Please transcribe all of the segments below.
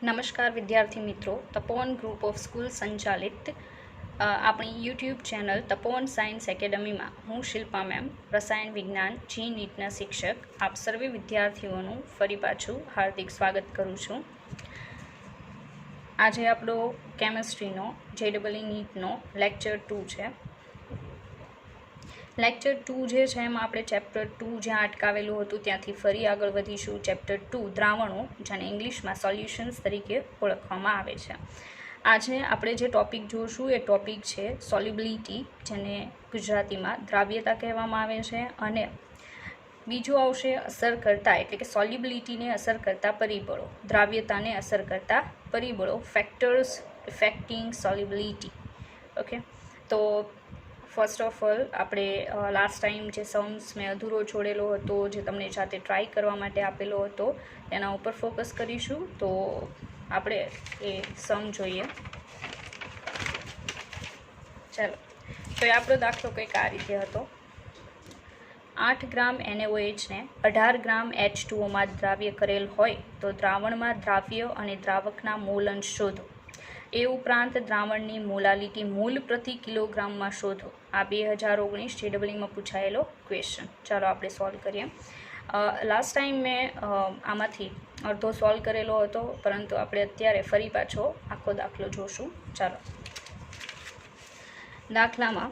નમસ્કાર વિદ્યાર્થી મિત્રો, તપોવન ગ્રુપ ઓફ સ્કૂલ સંચાલિત આપણી યુટ્યુબ ચેનલ તપોવન સાયન્સ એકેડમીમાં હું શિલ્પા મેમ, રસાયણ વિજ્ઞાન જી નીટના શિક્ષક, આપ સર્વે વિદ્યાર્થીઓનું ફરી પાછું હાર્દિક સ્વાગત કરું છું. આજે આપણો કેમેસ્ટ્રીનો JEE નીટનો લેક્ચર 2 છે. લેક્ચર 2 જે છે એમાં આપણે ચેપ્ટર 2 જ્યાં અટકાવેલું હતું ત્યાંથી ફરી આગળ વધીશું. ચેપ્ટર 2 દ્રાવણો, જેને ઇંગ્લિશમાં સોલ્યુશન્સ તરીકે ઓળખવામાં આવે છે. આજે આપણે જે ટૉપિક જોઈશું એ ટૉપિક છે સોલ્યુબિલિટી, જેને ગુજરાતીમાં દ્રાવ્યતા કહેવામાં આવે છે, અને બીજું આવશે અસર કરતા, એટલે કે સોલ્યુબિલિટીને અસર કરતા પરિબળો, દ્રાવ્યતાને અસર કરતા પરિબળો, ફેક્ટર્સ ઇફેક્ટિંગ સોલ્યુબિલિટી. ઓકે, તો ફર્સ્ટ ઓફ ઓલ આપણે લાસ્ટ ટાઈમ જે સમ્સ મેં અધૂરો છોડેલો હતો, જે તમને જાતે ટ્રાય કરવા માટે આપેલો હતો, તેના ઉપર ફોકસ કરીશું. તો આપણે એ સમ જોઈએ. ચાલો, તો એ આપણો દાખલો કંઈક આ રીતે હતો. 8 ગ્રામ NaOH ને 18 ગ્રામ H2Oમાં દ્રાવ્ય કરેલ હોય તો દ્રાવણમાં દ્રાવ્ય અને દ્રાવકના મોલ અંશ શોધો. એ ઉપરાંત દ્રાવણની મોલાલિટી મોલ પ્રતિ કિલોગ્રામમાં શોધો. આ 2019 JEEમાં પૂછાયેલો ક્વેશ્ચન. ચાલો આપણે સોલ્વ કરીએ. લાસ્ટ ટાઈમ મેં આમાંથી અડધો સોલ્વ કરેલો હતો, પરંતુ આપણે અત્યારે ફરી પાછો આખો દાખલો જોશું. ચાલો, દાખલામાં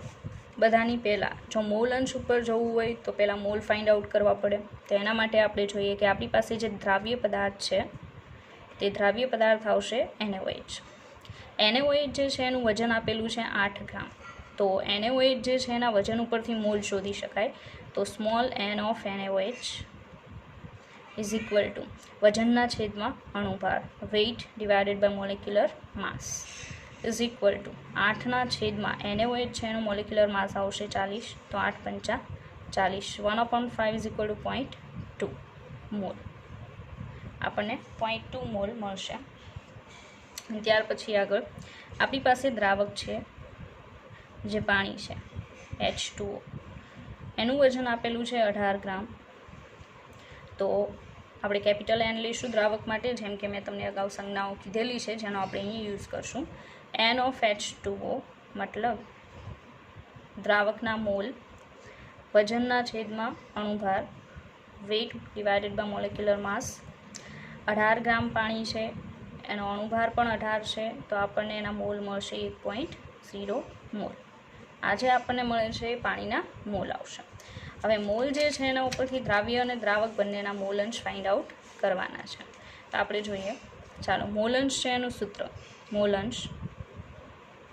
બધાની પહેલાં જો મોલ અંશ ઉપર જવું હોય તો પહેલાં મોલ ફાઇન્ડ આઉટ કરવા પડે. તો એના માટે આપણે જોઈએ કે આપણી પાસે જે દ્રાવ્ય પદાર્થ છે તે દ્રાવ્ય પદાર્થ આવશે NaOH. NaOH જે છે એનું વજન આપેલું છે 8 ગ્રામ. તો NaOH જે છે એના વજન ઉપરથી મોલ શોધી શકાય. તો small n of NaOH is equal to વજનના છેદમાં અણુભાર, weight divided by molecular mass, is equal to 8ના છેદમાં NaOH છે એનું મોલેક્યુલર માસ આવશે 40. તો 8 પંચા 40, 1/5 ઇઝ ઇક્વલ ટુ 0.2 મોલ. આપણને 0.2 મોલ મળશે. ત્યાર પછી આગળ આપણી પાસે દ્રાવક છે જે પાણી છે, H2O. એનું વજન આપેલું છે 18 ગ્રામ. તો આપણે કેપિટલ N લઈશું દ્રાવક માટે, જેમ કે મેં તમને અગાઉ સંજ્ઞાઓ કીધેલી છે, જેનો આપણે અહીં યુઝ કરશું. N ઓફ H2O મતલબ દ્રાવકના મોલ, વજનના છેદમાં અણુભાર, વેઇટ ડિવાઇડેડ બાય મોલેક્યુલર માસ. 18 ગ્રામ પાણી છે, એનો અણુભાર પણ 18 છે, તો આપણને એના મોલ મળશે 1.0 મોલ. આજે આપણને મળે છે પાણીના મોલ આવશે. હવે મોલ જે છે એના ઉપરથી દ્રાવ્ય અને દ્રાવક બંનેના મોલ અંશ ફાઇન્ડ આઉટ કરવાના છે. તો આપણે જોઈએ. ચાલો, મોલ અંશ છે એનું સૂત્ર, મોલ અંશ,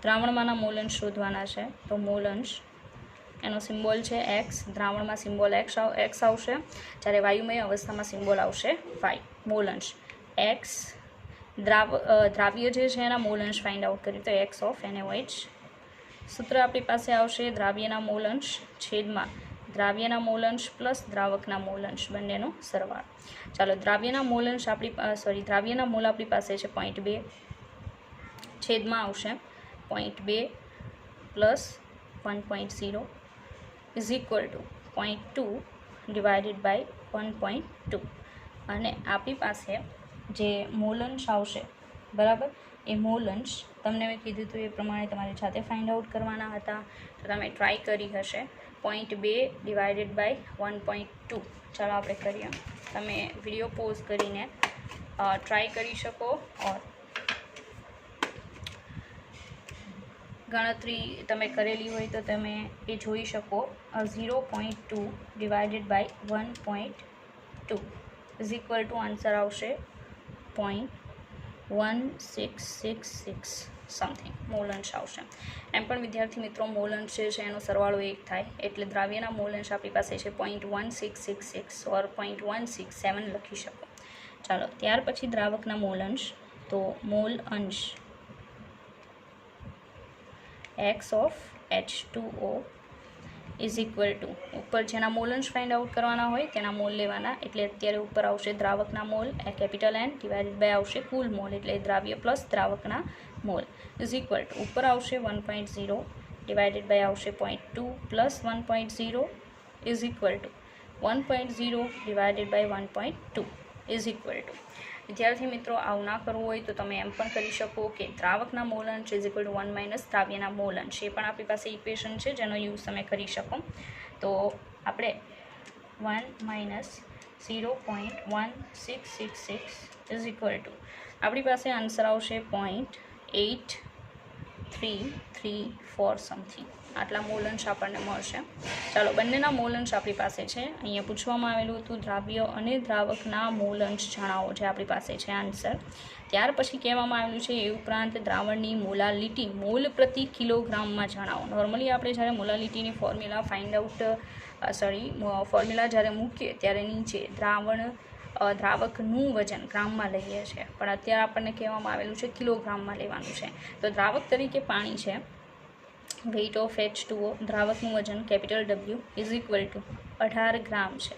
દ્રાવણમાંના મોલ અંશ શોધવાના છે. તો મોલ અંશ એનો સિમ્બોલ છે X, દ્રાવણમાં સિમ્બોલ X આવશે, જ્યારે વાયુમય અવસ્થામાં સિમ્બોલ આવશે Y. મોલ અંશ X, દ્રાવ્ય જે છે એના મોલ અંશ ફાઇન્ડ આઉટ કરીએ તો X ઓફ NaOH. સૂત્ર આપણી પાસે આવશે દ્રાવ્યના મોલ અંશ છેદમાં દ્રાવ્યના મોલ અંશ પ્લસ દ્રાવકના મોલ અંશ બંનેનો સરવાળો. ચાલો, દ્રાવ્યના મોલ અંશ દ્રાવ્યના મોલ આપણી પાસે છે 0.2, છેદમાં આવશે 0.2 plus 1.0 is equal to 0.2 divided by 1.2. અને આપણી પાસે જે મોલ અંશ આવશે, બરાબર, એ મોલ અંશ તમને મેં કીધું હતું એ પ્રમાણે તમારે જાતે ફાઇન્ડ આઉટ કરવાના હતા. તો તમે ટ્રાય કરી હશે. 0.2 ડિવાઇડેડ બાય 1.2. ચાલો આપણે કરીએ. તમે વિડીયો પોઝ કરીને ટ્રાય કરી શકો, ઓર ગણતરી તમે કરેલી હોય તો તમે એ જોઈ શકો. 0.2 divided by 1.2 is equal to answer આવશે 0.1666 સમથિંગ મોલ અંશ આવશે. એમ પણ વિદ્યાર્થી મિત્રો, મોલ અંશ જે છે એનો સરવાળો 1 થાય, એટલે દ્રાવ્યના મોલ અંશ આપણી પાસે છે 0.1666 ઓર 0.167 લખી શકો. ચાલો, ત્યાર પછી દ્રાવકના મોલ અંશ. તો મોલ અંશ X of H2O is equal to ઉપર જેના મોલ અંશ ફાઇન્ડ આઉટ કરવાના હોય તેના મોલ લેવાના. એટલે અત્યારે ઉપર આવશે દ્રાવકના mole, capital N divided by આવશે કુલ મોલ, એટલે દ્રાવ્ય પ્લસ દ્રાવકના મોલ ઇઝ ઇક્વલ ટુ ઉપર આવશે 1.0 ડિવાઇડેડ બાય આવશે 0.2 plus 1.0 is equal to 1.0 divided by 1.2 is equal to વિદ્યાર્થી મિત્રો આવું ના કરવું હોય તો તમે એમ પણ કરી શકો કે દ્રાવકના મોલંશ ઇઝ ઇક્વલ ટુ 1 માઇનસ દ્રાવ્યના મોલંશ, એ પણ આપણી પાસે ઇક્વેશન છે જેનો યુઝ તમે કરી શકો. તો આપણે 1 માઇનસ 0.1666 ઇઝ ઇક્વલ ટુ આપણી પાસે આન્સર આવશે 0.8334 સમથિંગ. આટલા મોલંશ આપણને મળશે. ચાલો, બંનેના મોલંશ આપણી પાસે છે. અહીંયા પૂછવામાં આવેલું હતું દ્રાવ્ય અને દ્રાવકના મોલંશ જણાવો, જે આપણી પાસે છે આન્સર. ત્યાર પછી કહેવામાં આવેલું છે એ ઉપરાંત દ્રાવણની મોલાલિટી મોલ પ્રતિ કિલોગ્રામમાં જણાવો. નોર્મલી આપણે જ્યારે મોલાલિટીની ફોર્મ્યુલા ફોર્મ્યુલા જ્યારે મૂકીએ ત્યારે નીચે દ્રાવકનું વજન ગ્રામમાં લઈએ છીએ, પણ અત્યારે આપણને કહેવામાં આવેલું છે કિલોગ્રામમાં લેવાનું છે. તો દ્રાવક તરીકે પાણી છે, વેઇટ ઓફ H2O, દ્રાવકનું વજન capital W is equal two 18 ગ્રામ છે.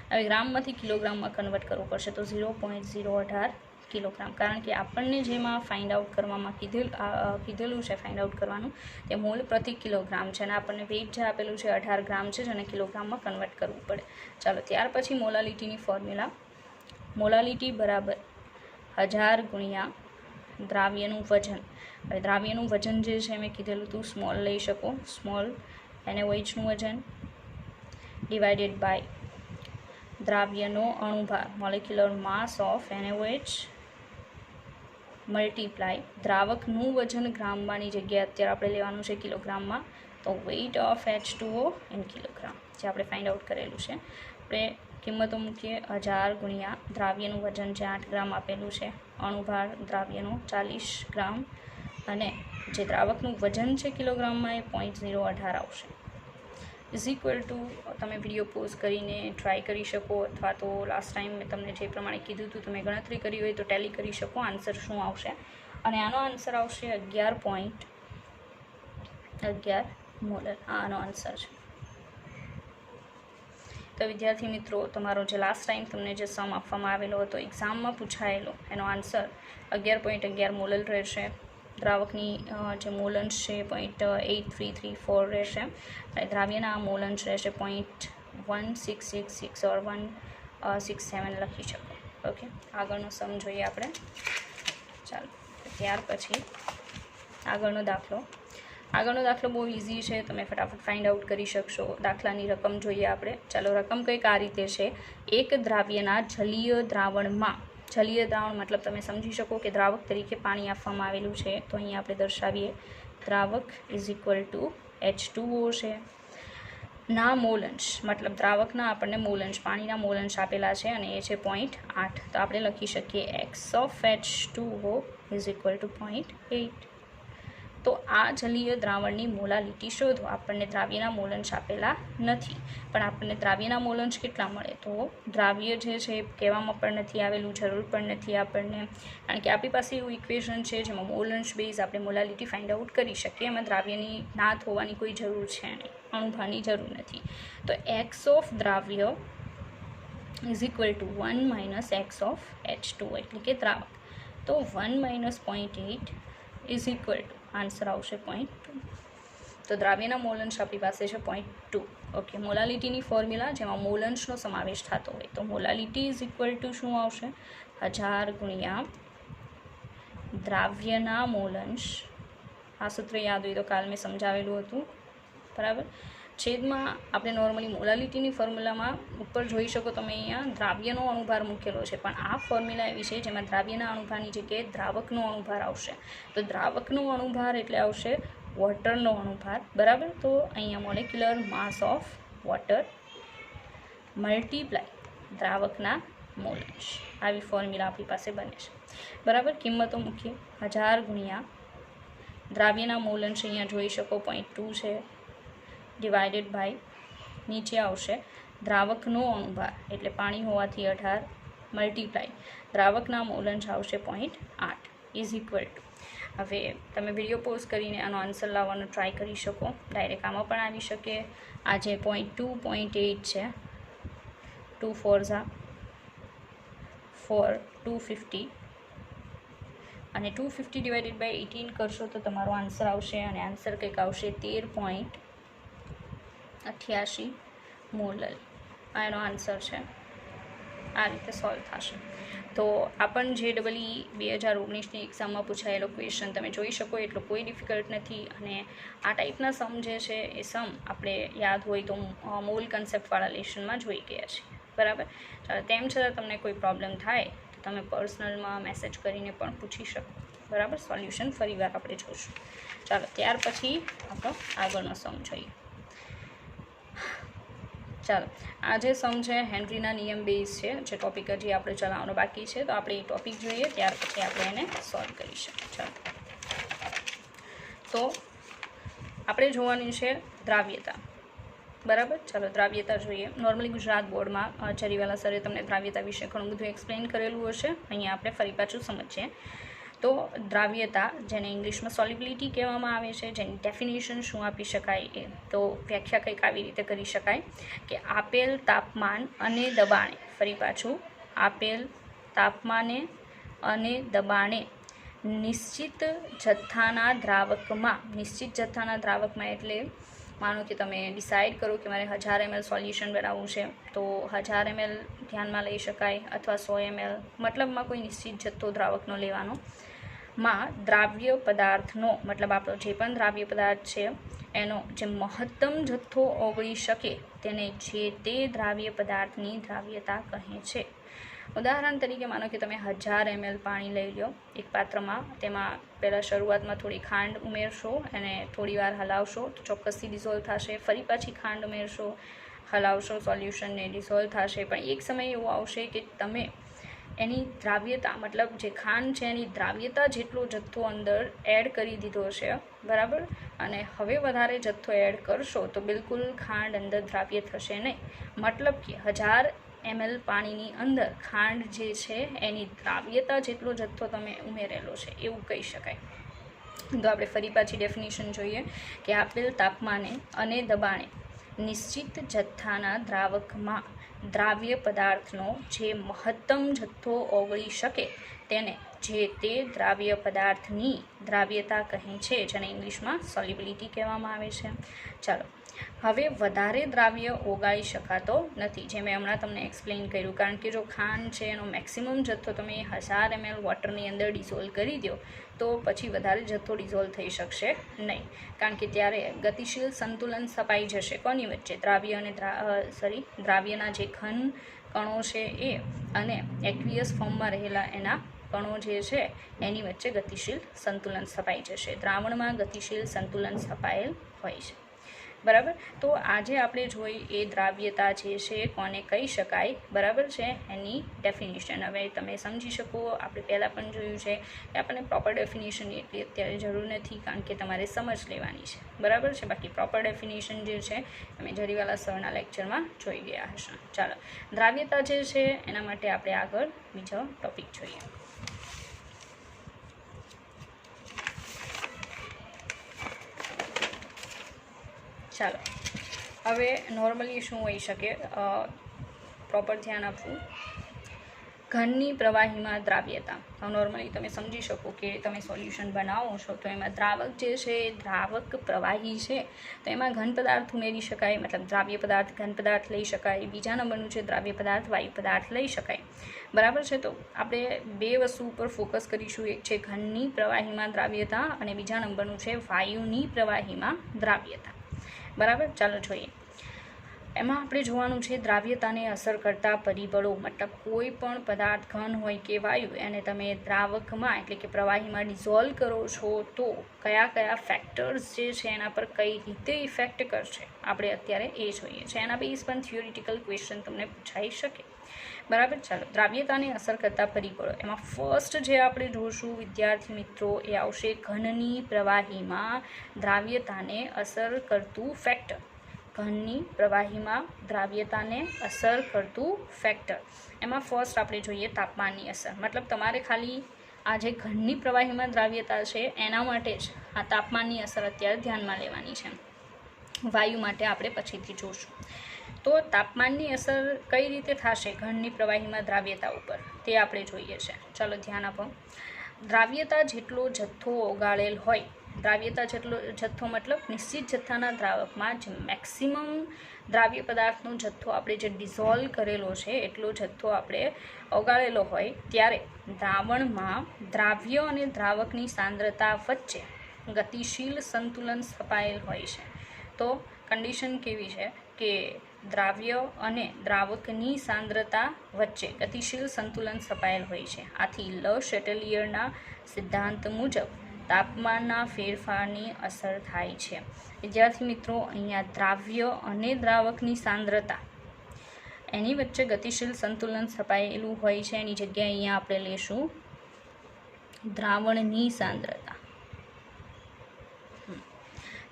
હવે ગ્રામમાંથી કિલોગ્રામમાં કન્વર્ટ કરવું પડશે, તો 0.018 કિલોગ્રામ. કારણ કે આપણને જેમાં ફાઇન્ડ આઉટ કરવામાં કીધેલું છે ફાઇન્ડ આઉટ કરવાનું તે મોલ પ્રતિ કિલોગ્રામ છે, અને આપણને વેઇટ જે આપેલું છે 18 ગ્રામ છે, જેને કિલોગ્રામમાં કન્વર્ટ કરવું પડે. ચાલો, ત્યાર પછી મોલાલિટીની ફોર્મ્યુલા. મોલાલિટી બરાબર 1000 ગુણ્યા દ્રાવ્યનું વજન. હવે દ્રાવ્યનું વજન જે છે મેં કીધેલું તું સ્મોલ લઈ શકો, સ્મોલ NaOHનું વજન ડિવાઇડેડ બાય દ્રાવ્યનો અણુભાર molecular mass of NaOH multiply દ્રાવકનું વજન ગ્રામમાંની જગ્યાએ અત્યારે આપણે લેવાનું છે કિલોગ્રામમાં, તો weight of H2O in kilogram, જે આપણે ફાઇન્ડ આઉટ કરેલું છે. આપણે કિંમતો મૂકીએ. 1000 ગુણ્યા દ્રાવ્યનું વજન જે 8 ગ્રામ આપેલું છે, અણુભાર દ્રાવ્યનો 40 ગ્રામ, અને જે દ્રાવકનું વજન છે કિલોગ્રામમાં એ 0.018 આવશે. ઇઝ ઇક્વલ ટુ તમે વિડીયો પોઝ કરીને ટ્રાય કરી શકો, અથવા તો લાસ્ટ ટાઈમ મેં તમને જે પ્રમાણે કીધું હતું તમે ગણતરી કરી હોય તો ટેલી કરી શકો આન્સર શું આવશે. અને આનો આન્સર આવશે 11.11 મોલર. આનો આન્સર છે. તો વિદ્યાર્થી મિત્રો, તમારો જે લાસ્ટ ટાઈમ તમને જે સમ આપવામાં આવેલો હતો એક્ઝામમાં પૂછાયેલો, એનો આન્સર 11.11 મોલર રહેશે. દ્રાવકની જે મોલંશ છે 0.8334 રહેશે, અને દ્રાવ્યના મોલંશ રહેશે 0.1666 ઓર 167 લખી શકો. ઓકે, આગળનો સમ જોઈએ આપણે. ચાલો, ત્યાર પછી આગળનો દાખલો બહુ ઇઝી છે, તમે ફટાફટ ફાઇન્ડ આઉટ કરી શકશો. દાખલાની રકમ જોઈએ આપણે. ચાલો, રકમ કંઈક આ રીતે છે. એક દ્રાવ્યના જલીય દ્રાવણમાં, જલીય દ્રાવણ મતલબ તમે સમજી શકો કે દ્રાવક તરીકે પાણી આપવામાં આવેલું છે, તો અહીંયા આપણે દર્શાવીએ દ્રાવક ઇઝ ઇક્વલ ટુ H2O છે. ના મોલંશ મતલબ દ્રાવકના આપણને મોલંશ, પાણીના મોલંશ આપેલા છે, અને એ છે 0.8. તો આપણે લખી શકીએ x of H2O is equal two 0.8. તો આ જલીય દ્રાવણની મોલાલિટી શોધો. આપણને દ્રાવ્યના મોલંશ આપેલા નથી, પણ આપણને દ્રાવ્યના મોલંશ કેટલા મળે, તો દ્રાવ્ય જે છે એ કહેવામાં પણ નથી આવેલું, જરૂર પણ નથી આપણને, કારણ કે આપણી પાસે એવું ઇક્વેશન છે જેમાં મોલંશ બેઝ આપણે મોલાલિટી ફાઇન્ડ આઉટ કરી શકીએ. એમાં દ્રાવ્યની નાથ હોવાની કોઈ જરૂર છે નહીં, અણુભારની જરૂર નથી. તો એક્સ ઓફ દ્રાવ્ય is equal two 1 minus x of H2O, એટલે કે દ્રાવક. તો 1 minus 0.8 is equal to answer આવશે 0.2. તો દ્રાવ્યના મોલંશ આપણી પાસે છે 0.2. ઓકે, મોલાલિટીની ફોર્મ્યુલા જેમાં મોલંશનો સમાવેશ થતો હોય, તો મોલાલિટી ઇઝ ઇક્વલ ટુ શું આવશે? 1000 ગુણ્યા દ્રાવ્યના મોલંશ. આ સૂત્ર યાદ હોય તો કાલ મેં સમજાવેલું હતું, બરાબર. છેદમાં આપણે નોર્મલી મોલાલિટીની ફોર્મ્યુલામાં ઉપર જોઈ શકો તમે અહીંયા દ્રાવ્યનો અણુભાર મૂકેલો છે, પણ આ ફોર્મ્યુલા એવી છે જેમાં દ્રાવ્યના અણુભારની જગ્યાએ દ્રાવકનો અણુભાર આવશે. તો દ્રાવકનો અણુભાર એટલે આવશે વોટરનો અણુભાર, બરાબર. તો અહીંયા molecular mass of water multiply દ્રાવકના મોલંશ, આવી ફોર્મ્યુલા આપણી પાસે બને છે, બરાબર. કિંમતો મૂકીએ. 1000 ગુણ્યા દ્રાવ્યના મોલંશ અહીંયા જોઈ શકો 0.2 છે, ડિવાઇડેડ બાય નીચે આવશે દ્રાવકનો અણુભાર એટલે પાણી હોવાથી 18 મલ્ટીપ્લાય દ્રાવકના મોલંશ આવશે 0.8 ઇઝ ઇક્વલ ટુ. હવે તમે વિડીયો પોઝ કરીને આનો આન્સર લાવવાનો ટ્રાય કરી શકો, ડાયરેક્ટ આમાં પણ આવી શકે. આ જે 0.2 0.8 છે, 2 4 250, અને 250 ડિવાઇડેડ બાય 18 કરશો તો તમારો આન્સર આવશે, અને આન્સર કંઈક આવશે 13.88 મોલર. આ એનો આન્સર છે. આ રીતે સોલ્વ થશે, તો આ પણ JEE 2019ની એક્ઝામમાં પૂછાયેલો ક્વેશ્ચન તમે જોઈ શકો, એટલો કોઈ ડિફિકલ્ટ નથી. અને આ ટાઈપના સમ જે છે એ સમ આપણે યાદ હોય તો મોલ કન્સેપ્ટવાળા લેશનમાં જોઈ ગયા છીએ, બરાબર. ચાલો, તેમ છતાં તમને કોઈ પ્રોબ્લેમ થાય તો તમે પર્સનલમાં મેસેજ કરીને પણ પૂછી શકો, બરાબર. સોલ્યુશન ફરીવાર આપણે જોઈશું. ચાલો, ત્યાર પછી આપણો આગળનો સમ જોઈએ. ચાલો, આ જે સમ છે હેનરીના નિયમ બેઝ છે, જે ટોપિક હજી આપણે ચલાવવાનો બાકી છે, તો આપણે એ ટોપિક જોઈએ, ત્યાર પછી આપણે એને સોલ્વ કરીશું. ચાલો, તો આપણે જોવાની છે દ્રાવ્યતા, બરાબર. ચાલો, દ્રાવ્યતા જોઈએ. નોર્મલી ગુજરાત બોર્ડમાં ચરીવાલા સરે તમને દ્રાવ્યતા વિશે ઘણું બધું એક્સપ્લેન કરેલું હશે. અહીંયા આપણે ફરી પાછું સમજીએ. તો દ્રાવ્યતા, જેને ઇંગ્લિશમાં સોલ્યુબિલિટી કહેવામાં આવે છે, જેની ડેફિનેશન શું આપી શકાય એ તો વ્યાખ્યા કંઈક આવી રીતે કરી શકાય કે આપેલ તાપમાન અને દબાણે, ફરી પાછું, આપેલ તાપમાને અને દબાણે નિશ્ચિત જથ્થાના દ્રાવકમાં એટલે માનો કે તમે ડિસાઇડ કરો કે મારે 1000 ml સોલ્યુશન બનાવવું છે, તો 1000 ml ધ્યાનમાં લઈ શકાય, અથવા 100 ml, મતલબમાં કોઈ નિશ્ચિત જથ્થો દ્રાવકનો લેવાનો, માં દ્રાવ્ય પદાર્થનો, મતલબ આપણો જે પણ દ્રાવ્ય પદાર્થ છે એનો જે મહત્તમ જથ્થો ઓગળી શકે તેને જે તે દ્રાવ્ય પદાર્થની દ્રાવ્યતા કહે છે. ઉદાહરણ તરીકે માનો કે તમે 1000 ml પાણી લઈ લો એક પાત્રમાં, તેમાં પહેલાં શરૂઆતમાં થોડી ખાંડ ઉમેરશો અને થોડી વાર હલાવશો તો ચોક્કસથી ડિઝોલ્વ થશે. ફરી પાછી ખાંડ ઉમેરશો, હલાવશો, સોલ્યુશનને ડિઝોલ્વ થશે. પણ એક સમય એવો આવશે કે તમે એની દ્રાવ્યતા, મતલબ જે ખાંડ છે એની દ્રાવ્યતા જેટલો જથ્થો અંદર એડ કરી દીધો છે, બરાબર. અને હવે વધારે જથ્થો એડ કરશો તો બિલકુલ ખાંડ અંદર દ્રાવ્ય થશે નહીં. મતલબ કે 1000 ml પાણીની અંદર ખાંડ જે છે એની દ્રાવ્યતા જેટલો જથ્થો તમે ઉમેરેલો છે, એવું કહી શકાય. તો આપણે ફરી પાછી ડેફિનેશન જોઈએ કે આપેલ તાપમાને અને દબાણે નિશ્ચિત જથ્થાના દ્રાવકમાં દ્રાવ્ય પદાર્થનો જે મહત્તમ જથ્થો ઓગળી શકે તેને જે તે દ્રાવ્ય પદાર્થની દ્રાવ્યતા કહે છે, જેને ઇંગ્લિશમાં સોલ્યુબિલિટી કહેવામાં આવે છે. ચાલો, હવે વધારે દ્રાવ્ય ઓગાળી શકાતો નથી, જે મેં હમણાં તમને એક્સપ્લેન કર્યું. કારણ કે જો ખાંડ છે એનો મેક્સિમમ જથ્થો તમે 1000 ml વોટરની અંદર ડિઝોલ્વ કરી દો તો પછી વધારે જથ્થો ડિઝોલ્વ થઈ શકશે નહીં, કારણ કે ત્યારે ગતિશીલ સંતુલન સ્થપાઈ જશે. કોની વચ્ચે? દ્રાવ્ય અને દ્રાવ્યના જે ઘન કણો છે એ અને એક્વિયસ ફોર્મમાં રહેલા એના કણો જે છે એની વચ્ચે ગતિશીલ સંતુલન સ્થપાઈ જશે. દ્રાવણમાં ગતિશીલ સંતુલન સ્થપાયેલ હોય છે, બરાબર. તો આજે આપણે જોઈ એ દ્રાવ્યતા જે છે કોને કહી શકાય, બરાબર છે, એની ડેફિનેશન. હવે તમે સમજી શકો, આપણે પહેલાં પણ જોયું છે કે આપણને પ્રોપર ડેફિનેશનની એટલી અત્યારે જરૂર નથી, કારણ કે તમારે સમજ લેવાની છે, બરાબર છે. બાકી પ્રોપર ડેફિનેશન જે છે તમે જરીવાલા સરના લેક્ચરમાં જોઈ ગયા હશો. ચાલો, દ્રાવ્યતા જે છે એના માટે આપણે આગળ બીજો ટોપિક જોઈએ. ચાલો, હવે નોર્મલી શું હોઈ શકે, પ્રોપર ધ્યાન આપવું. ઘનની પ્રવાહીમાં દ્રાવ્યતા. નોર્મલી તમે સમજી શકો કે તમે સોલ્યુશન બનાવો છો તો એમાં દ્રાવક જે છે એ દ્રાવક પ્રવાહી છે, તો એમાં ઘન પદાર્થ ઉમેરી શકાય, મતલબ દ્રાવ્ય પદાર્થ ઘન પદાર્થ લઈ શકાય. બીજા નંબરનું છે દ્રાવ્ય પદાર્થ વાયુ પદાર્થ લઈ શકાય, બરાબર છે. તો આપણે બે વસ્તુ ઉપર ફોકસ કરીશું. એક છે ઘનની પ્રવાહીમાં દ્રાવ્યતા અને બીજા નંબરનું છે વાયુની પ્રવાહીમાં દ્રાવ્યતા, બરાબર. ચાલો જોઈએ. એમાં આપણે જોવાનું છે દ્રાવ્યતાને અસર કરતા પરિબળો, મતલબ કોઈ પણ પદાર્થ ઘન હોય કે વાયુ એને તમે દ્રાવકમાં એટલે કે પ્રવાહીમાં ડિઝોલ્વ કરો છો તો કયા કયા ફેક્ટર્સ જે છે એના પર કઈ રીતે ઇફેક્ટ કરશે, આપણે અત્યારે એ જોઈએ છે. એના બેઝ પર થિયોરિટિકલ ક્વેશ્ચન તમને પૂછાઈ શકે, બરાબર. ચાલો, દ્રાવ્યતાને અસર કરતા પરિબળો. એમાં ફર્સ્ટ જે આપણે જોઈશું વિદ્યાર્થી મિત્રો એ આવશે ઘનની પ્રવાહીમાં દ્રાવ્યતાને અસર કરતું ફેક્ટર. ઘનની પ્રવાહીમાં દ્રાવ્યતાને અસર કરતું ફેક્ટર. એમાં ફર્સ્ટ આપણે જોઈએ તાપમાનની અસર. મતલબ તમારે ખાલી આ જે ઘનની પ્રવાહીમાં દ્રાવ્યતા છે એના માટે જ આ તાપમાનની અસર અત્યારે ધ્યાનમાં લેવાની છે. વાયુ માટે આપણે પછીથી જોશું. તો તાપમાનની અસર કઈ રીતે થશે ઘનની પ્રવાહીમાં દ્રાવ્યતા ઉપર તે આપણે જોઈએ છે. ચાલો ધ્યાન આપો. દ્રાવ્યતા જેટલો જથ્થો ઓગાળેલ હોય દ્રાવ્યતા જથ્થો મતલબ નિશ્ચિત જથ્થાના દ્રાવકમાં જે મેક્સિમમ દ્રાવ્ય પદાર્થનો જથ્થો આપણે જે ડિઝોલ્વ કરેલો છે એટલો જથ્થો આપણે ઓગાળેલો હોય ત્યારે દ્રાવણમાં દ્રાવ્ય અને દ્રાવકની સાંદ્રતા વચ્ચે ગતિશીલ સંતુલન સ્થપાયેલ હોય છે. તો કન્ડિશન કેવી છે કે દ્રાવ્ય અને દ્રાવકની સાંદ્રતા વચ્ચે ગતિશીલ સંતુલન સ્થપાયેલ હોય છે. આથી લ શેટેલિયરના સિદ્ધાંત મુજબ તાપમાનના ફેરફારની અસર થાય છે. વિદ્યાર્થી મિત્રો, અહીંયા દ્રાવ્ય અને દ્રાવકની સાંદ્રતા એની વચ્ચે ગતિશીલ સંતુલન સ્થપાયેલું હોય છે. એની જગ્યાએ અહીંયા આપણે લેશું દ્રાવણની સાંદ્રતા.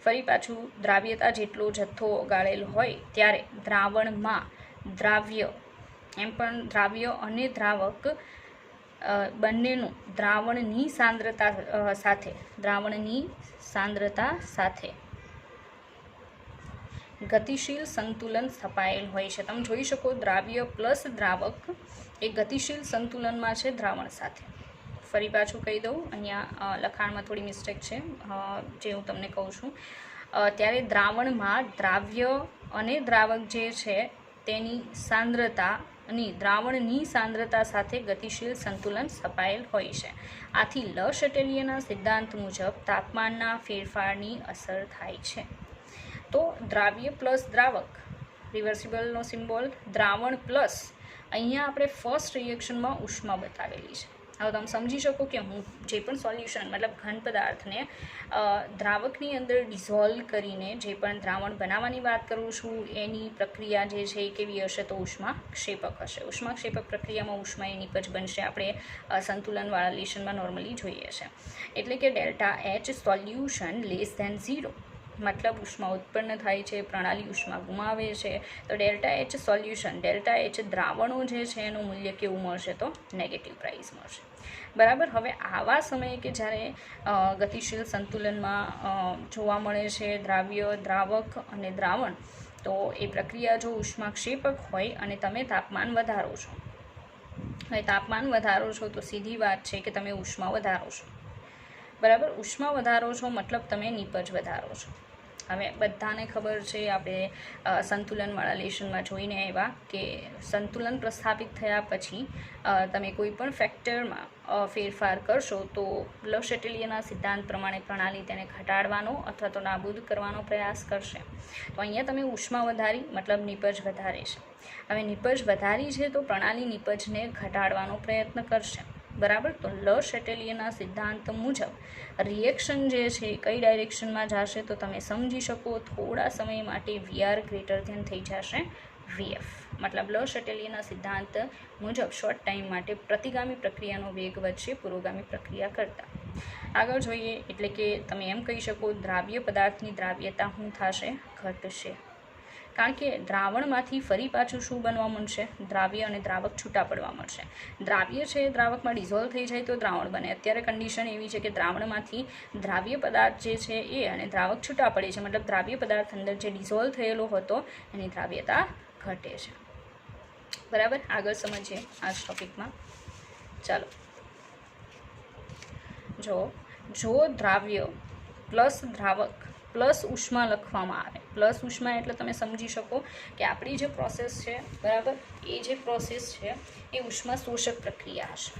ફરી પાછું દ્રાવ્યતા જેટલો જથ્થો ઓગાળેલ હોય ત્યારે દ્રાવણમાં દ્રાવ્ય અને દ્રાવક બંનેનું દ્રાવણની સાંદ્રતા સાથે ગતિશીલ સંતુલન સ્થપાયેલ હોય છે. તમે જોઈ શકો દ્રાવ્ય પ્લસ દ્રાવક એ ગતિશીલ સંતુલનમાં છે દ્રાવણ સાથે. ફરી પાછું કહી દઉં, અહીંયા લખાણમાં થોડી મિસ્ટેક છે જે હું તમને કહું છું. ત્યારે દ્રાવણમાં દ્રાવ્ય અને દ્રાવક જે છે તેની દ્રાવણની સાંદ્રતા સાથે ગતિશીલ સંતુલન સ્થપાયેલ હોય છે. આથી લ શેટેલિયરના સિદ્ધાંત મુજબ તાપમાનના ફેરફારની અસર થાય છે. તો દ્રાવ્ય પ્લસ દ્રાવક, રિવર્સિબલનો સિમ્બોલ, દ્રાવણ પ્લસ અહીંયા આપણે ફર્સ્ટ રિએક્શનમાં ઉષ્મા બતાવેલી છે. હવે તમે સમજી શકો કે હું જે પણ સોલ્યુશન મતલબ ઘન પદાર્થને દ્રાવકની અંદર ડિઝોલ્વ કરીને જે પણ દ્રાવણ બનાવવાની વાત કરું છું એની પ્રક્રિયા જે છે એ કેવી હશે તો ઉષ્માક્ષેપક હશે. ઉષ્માક્ષેપક પ્રક્રિયામાં ઉષ્મા એ નિપજ બનશે. આપણે સંતુલનવાળા લેશનમાં નોર્મલી જોઈએ છે. એટલે કે delta H solution less than 0 મતલબ ઉષ્મા ઉત્પન્ન થાય છે, પ્રણાલી ઉષ્મા ગુમાવે છે. તો delta H solution, delta H દ્રાવણો જે છે એનું મૂલ્ય કેવું મળશે તો નેગેટિવ પ્રાઇસ મળશે. બરાબર. હવે આવા સમયે કે જ્યારે ગતિશીલ સંતુલનમાં જોવા મળે છે દ્રાવ્ય, દ્રાવક અને દ્રાવણ, તો એ પ્રક્રિયા જો ઉષ્માક્ષેપક હોય અને તમે તાપમાન વધારો છો, હવે તાપમાન વધારો છો તો સીધી વાત છે કે તમે ઉષ્મા વધારો છો. બરાબર. ઉષ્મા વધારો છો મતલબ તમે નિપજ વધારો છો. હવે બધાને ખબર છે, આપણે સંતુલનવાળા લેશનમાં જોઈને આવ્યા કે સંતુલન પ્રસ્થાપિત થયા પછી તમે કોઈ પણ ફેક્ટરમાં ફેરફાર કરશો તો લ શેટેલિયરના સિદ્ધાંત પ્રમાણે પ્રણાલી તેને ઘટાડવાનો અથવા તો નાબૂદ કરવાનો પ્રયાસ કરશે. તો અહીંયા તમે ઉષ્મા વધારી મતલબ નિપજ વધારે છે. હવે નિપજ વધારી છે તો પ્રણાલી નિપજને ઘટાડવાનો પ્રયત્ન કરશે. બરાબર. તો લ શેટેલિયરના સિદ્ધાંત મુજબ રિએક્શન જે છે કઈ ડાયરેક્શનમાં જશે તો તમે સમજી શકો થોડા સમય માટે વીઆર ગ્રેટર ધેન થઈ જશે વીએફ. મતલબ લ શેટેલિયરના સિદ્ધાંત મુજબ શોર્ટ ટાઈમ માટે પ્રતિગામી પ્રક્રિયાનો વેગ વધશે પુરોગામી પ્રક્રિયા કરતાં. આગળ જોઈએ એટલે કે તમે એમ કહી શકો દ્રાવ્ય પદાર્થની દ્રાવ્યતા શું થશે? ઘટશે. કારણ કે દ્રાવણમાંથી ફરી પાછું શું બનવા મળશે? દ્રાવ્ય અને દ્રાવક છૂટા પડવા મળશે. દ્રાવ્ય છે દ્રાવકમાં ડિઝોલ્વ થઈ જાય તો દ્રાવણ બને. અત્યારે કન્ડિશન એવી છે કે દ્રાવણમાંથી દ્રાવ્ય પદાર્થ જે છે એ અને દ્રાવક છૂટા પડે છે. મતલબ દ્રાવ્ય પદાર્થ અંદર જે ડિઝોલ્વ થયેલો હતો એની દ્રાવ્યતા ઘટે છે. બરાબર. આગળ સમજીએ આ ટોપિકમાં. ચાલો, જો દ્રાવ્ય પ્લસ દ્રાવક પ્લસ ઉષ્મા લખવામાં આવે. પ્લસ ઉષ્મા એટલે તમે સમજી શકો કે આપણી જે પ્રોસેસ છે, બરાબર, એ જે પ્રોસેસ છે એ ઉષ્મા શોષક પ્રક્રિયા હશે.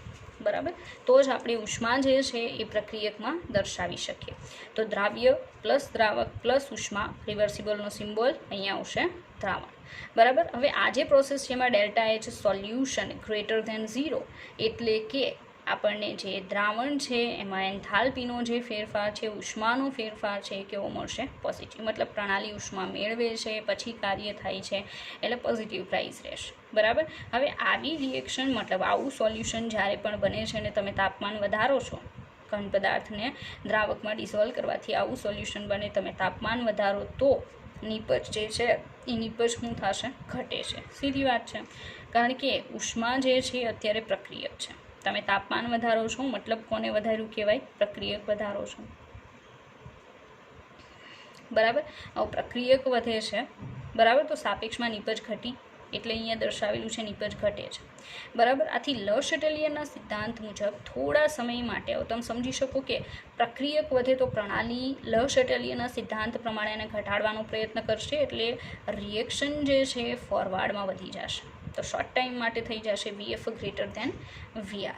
બરાબર. તો જ આપણે ઉષ્મા જે છે એ પ્રક્રિયકમાં દર્શાવી શકીએ. તો દ્રાવ્ય પ્લસ દ્રાવક પ્લસ ઉષ્મા, રિવર્સિબલનો સિમ્બોલ અહીંયા આવશે દ્રાવણ. બરાબર. હવે આ જે પ્રોસેસ છે એમાં delta H solution greater than 0 એટલે કે આપણને જે દ્રાવણ છે એમાં એન્થાલ્પીનો જે ફેરફાર છે, ઉષ્માનો ફેરફાર છે એ કેવો મળશે? પોઝિટિવ. મતલબ પ્રણાલી ઉષ્મા મેળવે છે પછી કાર્ય થાય છે એટલે પોઝિટિવ પ્રાઇસ રહેશે. બરાબર. હવે આવી રિએક્શન મતલબ આવું સોલ્યુશન જ્યારે પણ બને છે અને તમે તાપમાન વધારો છો, ઘન પદાર્થને દ્રાવકમાં ડિઝોલ્વ કરવાથી આવું સોલ્યુશન બને, તમે તાપમાન વધારો તો નિપજ જે છે એ નિપજ શું થશે? ઘટે છે. સીધી વાત છે. કારણ કે ઉષ્મા જે છે અત્યારે પ્રક્રિયક છે. તમે તાપમાન વધારો છો મતલબ કોને વધાર્યું કહેવાય? પ્રક્રિયક વધારો છો. બરાબર. પ્રક્રિયક વધે છે, બરાબર, તો સાપેક્ષમાં નિપજ ઘટી એટલે અહીંયા દર્શાવેલું છે નીપજ ઘટે છે, બરાબર. આથી લશટેલિયનના સિદ્ધાંત મુજબ થોડા સમય માટે તમે સમજી શકો કે પ્રક્રિયક વધે તો પ્રણાલી લશટેલિયનના સિદ્ધાંત પ્રમાણે એને ઘટાડવાનો પ્રયત્ન કરશે, એટલે રિએક્શન જે છે ફોરવર્ડમાં વધી જશે. તો શોર્ટ ટાઈમ માટે થઈ જશે VF ગ્રેટર દેન VR,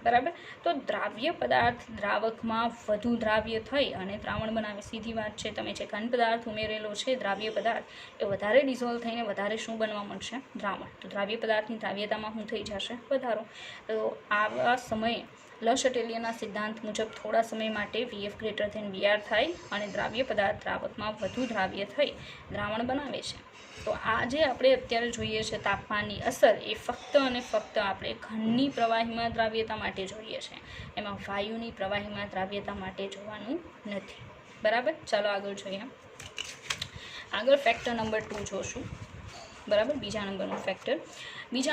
બરાબર. તો દ્રાવ્ય પદાર્થ દ્રાવકમાં વધુ દ્રાવ્ય થઈ અને દ્રાવણ બનાવે. સીધી વાત છે, તમે જે ઘન પદાર્થ ઉમેરેલો છે દ્રાવ્ય પદાર્થ એ વધારે ડિઝોલ્વ થઈને વધારે શું બનવા મળશે? દ્રાવણ. તો દ્રાવ્ય પદાર્થની દ્રાવ્યતામાં શું થઈ જશે? વધારો. તો આવા સમયે લશટેલિયનના સિદ્ધાંત મુજબ થોડા સમય માટે VF ગ્રેટર ધેન VR થાય અને દ્રાવ્ય પદાર્થ દ્રાવકમાં વધુ દ્રાવ્ય થઈ દ્રાવણ બનાવે છે. તો આ જે આપણે અત્યારે જોઈએ છે તાપમાનની અસર એ ફક્ત અને ફક્ત આપણે ઘનની પ્રવાહીમાં દ્રાવ્યતા માટે જોઈએ છે, એમાં વાયુની પ્રવાહીમાં દ્રાવ્યતા માટે જોવાનું નથી, બરાબર. ચાલો આગળ જોઈએ. આગળ ફેક્ટર નંબર 2 જોશું, બરાબર. બીજા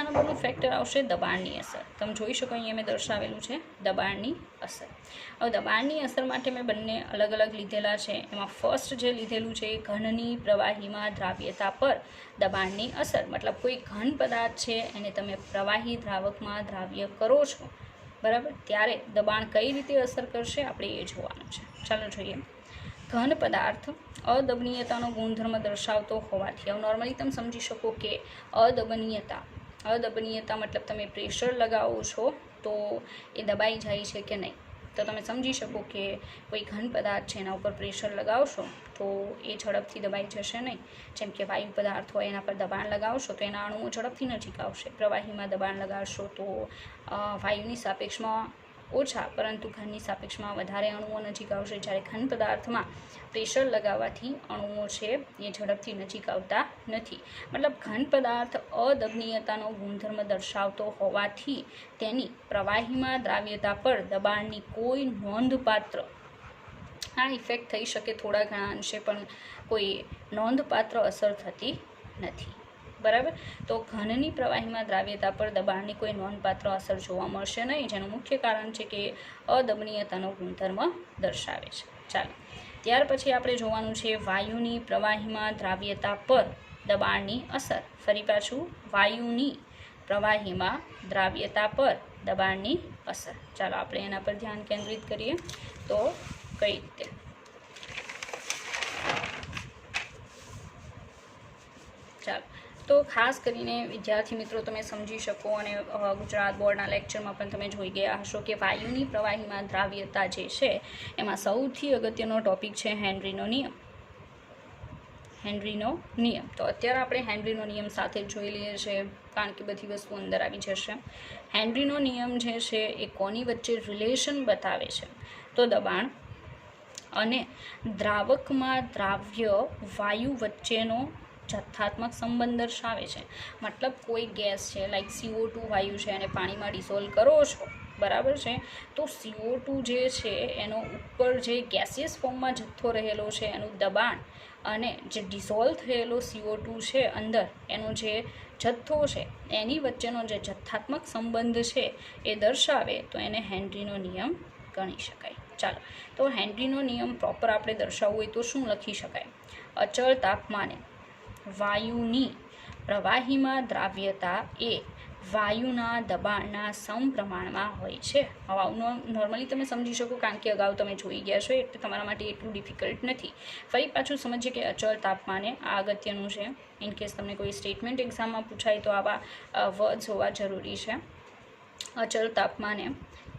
નંબરનું ફેક્ટર આવશે દબાણની અસર. તમે જોઈ શકો અહીંયા મેં દર્શાવેલું છે દબાણની અસર. હવે દબાણની અસર માટે મેં બંને અલગ અલગ લીધેલા છે. એમાં ફર્સ્ટ જે લીધેલું છે ઘનની પ્રવાહીમાં દ્રાવ્યતા પર દબાણની અસર, મતલબ કોઈ ઘન પદાર્થ છે એને તમે પ્રવાહી દ્રાવકમાં દ્રાવ્ય કરો છો, બરાબર, ત્યારે દબાણ કઈ રીતે અસર કરશે આપણે એ જોવાનું છે. ચાલો જોઈએ. ઘન પદાર્થ અદબનીયતાનો ગુણધર્મ દર્શાવતો હોવાથી, હવે નોર્મલી તમે સમજી શકો કે અદબનીયતા મતલબ તમે પ્રેશર લગાવો છો તો એ દબાઈ જાય છે કે નહીં. તો તમે સમજી શકો કે કોઈ ઘન પદાર્થ છે એના ઉપર પ્રેશર લગાવશો તો એ ઝડપથી દબાઈ જશે નહીં. જેમ કે વાયુ પદાર્થ હોય એના પર દબાણ લગાવશો તો એના અણુઓ ઝડપથી નજીક આવશે. પ્રવાહીમાં દબાણ લગાવશો તો વાયુની સાપેક્ષમાં ઓછા પરંતુ ઘનની સાપેક્ષમાં વધારે અણુઓ નજીક આવશે. જ્યારે ઘન પદાર્થમાં પ્રેશર લગાવવાથી અણુઓ છે એ ઝડપથી નજીક આવતા નથી. મતલબ ઘન પદાર્થ અદબનીયતાનો ગુણધર્મ દર્શાવતો હોવાથી તેની પ્રવાહીમાં દ્રાવ્યતા પર દબાણની કોઈ નોંધપાત્ર ઇફેક્ટ થઈ શકે થોડા ઘણા અંશે, પણ કોઈ નોંધપાત્ર અસર થતી નથી, બરાબર. તો ઘનની પ્રવાહીમાં દ્રાવ્યતા પર દબાણની કોઈ નોંધપાત્ર અસર જોવા મળશે નહીં, જેનું મુખ્ય કારણ છે કે અદબનીયતાનો ગુણધર્મ દર્શાવે છે. ચાલો ત્યાર પછી આપણે જોવાનું છે વાયુની પ્રવાહીમાં દ્રાવ્યતા પર દબાણની અસર. ફરી પાછું વાયુની પ્રવાહીમાં દ્રાવ્યતા પર દબાણની અસર. ચાલો આપણે એના પર ધ્યાન કેન્દ્રિત કરીએ. તો કઈ રીતે? ચાલો તો ખાસ કરીને વિદ્યાર્થી મિત્રો તમે સમજી શકો અને ગુજરાત બોર્ડના લેક્ચરમાં પણ તમે જોઈ ગયા હશો કે વાયુની પ્રવાહીમાં દ્રાવ્યતા જે છે એમાં સૌથી અગત્યનો ટોપિક છે હેનરીનો નિયમ. તો અત્યારે આપણે હેનરીનો નિયમ સાથે જ જોઈ લઈએ છીએ કારણ કે બધી વસ્તુ અંદર આવી જશે. હેનરીનો નિયમ જે છે એ કોની વચ્ચે રિલેશન બતાવે છે? તો દબાણ અને દ્રાવકમાં દ્રાવ્ય વાયુ વચ્ચેનો જથ્થાત્મક સંબંધ દર્શાવે છે. મતલબ કોઈ ગેસ છે લાઈક CO2 વાયુ છે અને પાણીમાં ડિસોલ્વ કરો છો, બરાબર છે, તો CO2 જે છે એનો ઉપર જે ગેસિયસ ફોર્મમાં જથ્થો રહેલો છે એનું દબાણ અને જે ડિસોલ્વ થયેલો CO2 છે અંદર એનો જે જથ્થો છે એની વચ્ચેનો જે જથ્થાત્મક સંબંધ છે એ દર્શાવે તો એને હેનરીનો નિયમ ગણી શકાય. ચાલો તો હેનરીનો નિયમ પ્રોપર આપણે દર્શાવવું હોય તો શું લખી શકાય? અચળ તાપમાને વાયુની પ્રવાહીમાં દ્રાવ્યતા એ વાયુના દબાણના સમપ્રમાણમાં હોય છે. હવે નોર્મલી તમે સમજી શકો કારણ કે અગાઉ તમે જોઈ ગયા છો એટલે તમારા માટે એટલું ડિફિકલ્ટ નથી. ફરી પાછું સમજીએ કે અચળ તાપમાને આ અગત્યનું છે. ઇનકેસ તમને કોઈ સ્ટેટમેન્ટ એક્ઝામમાં પૂછાય તો આવા વર્ડ્સ હોવા જરૂરી છે. અચળ તાપમાને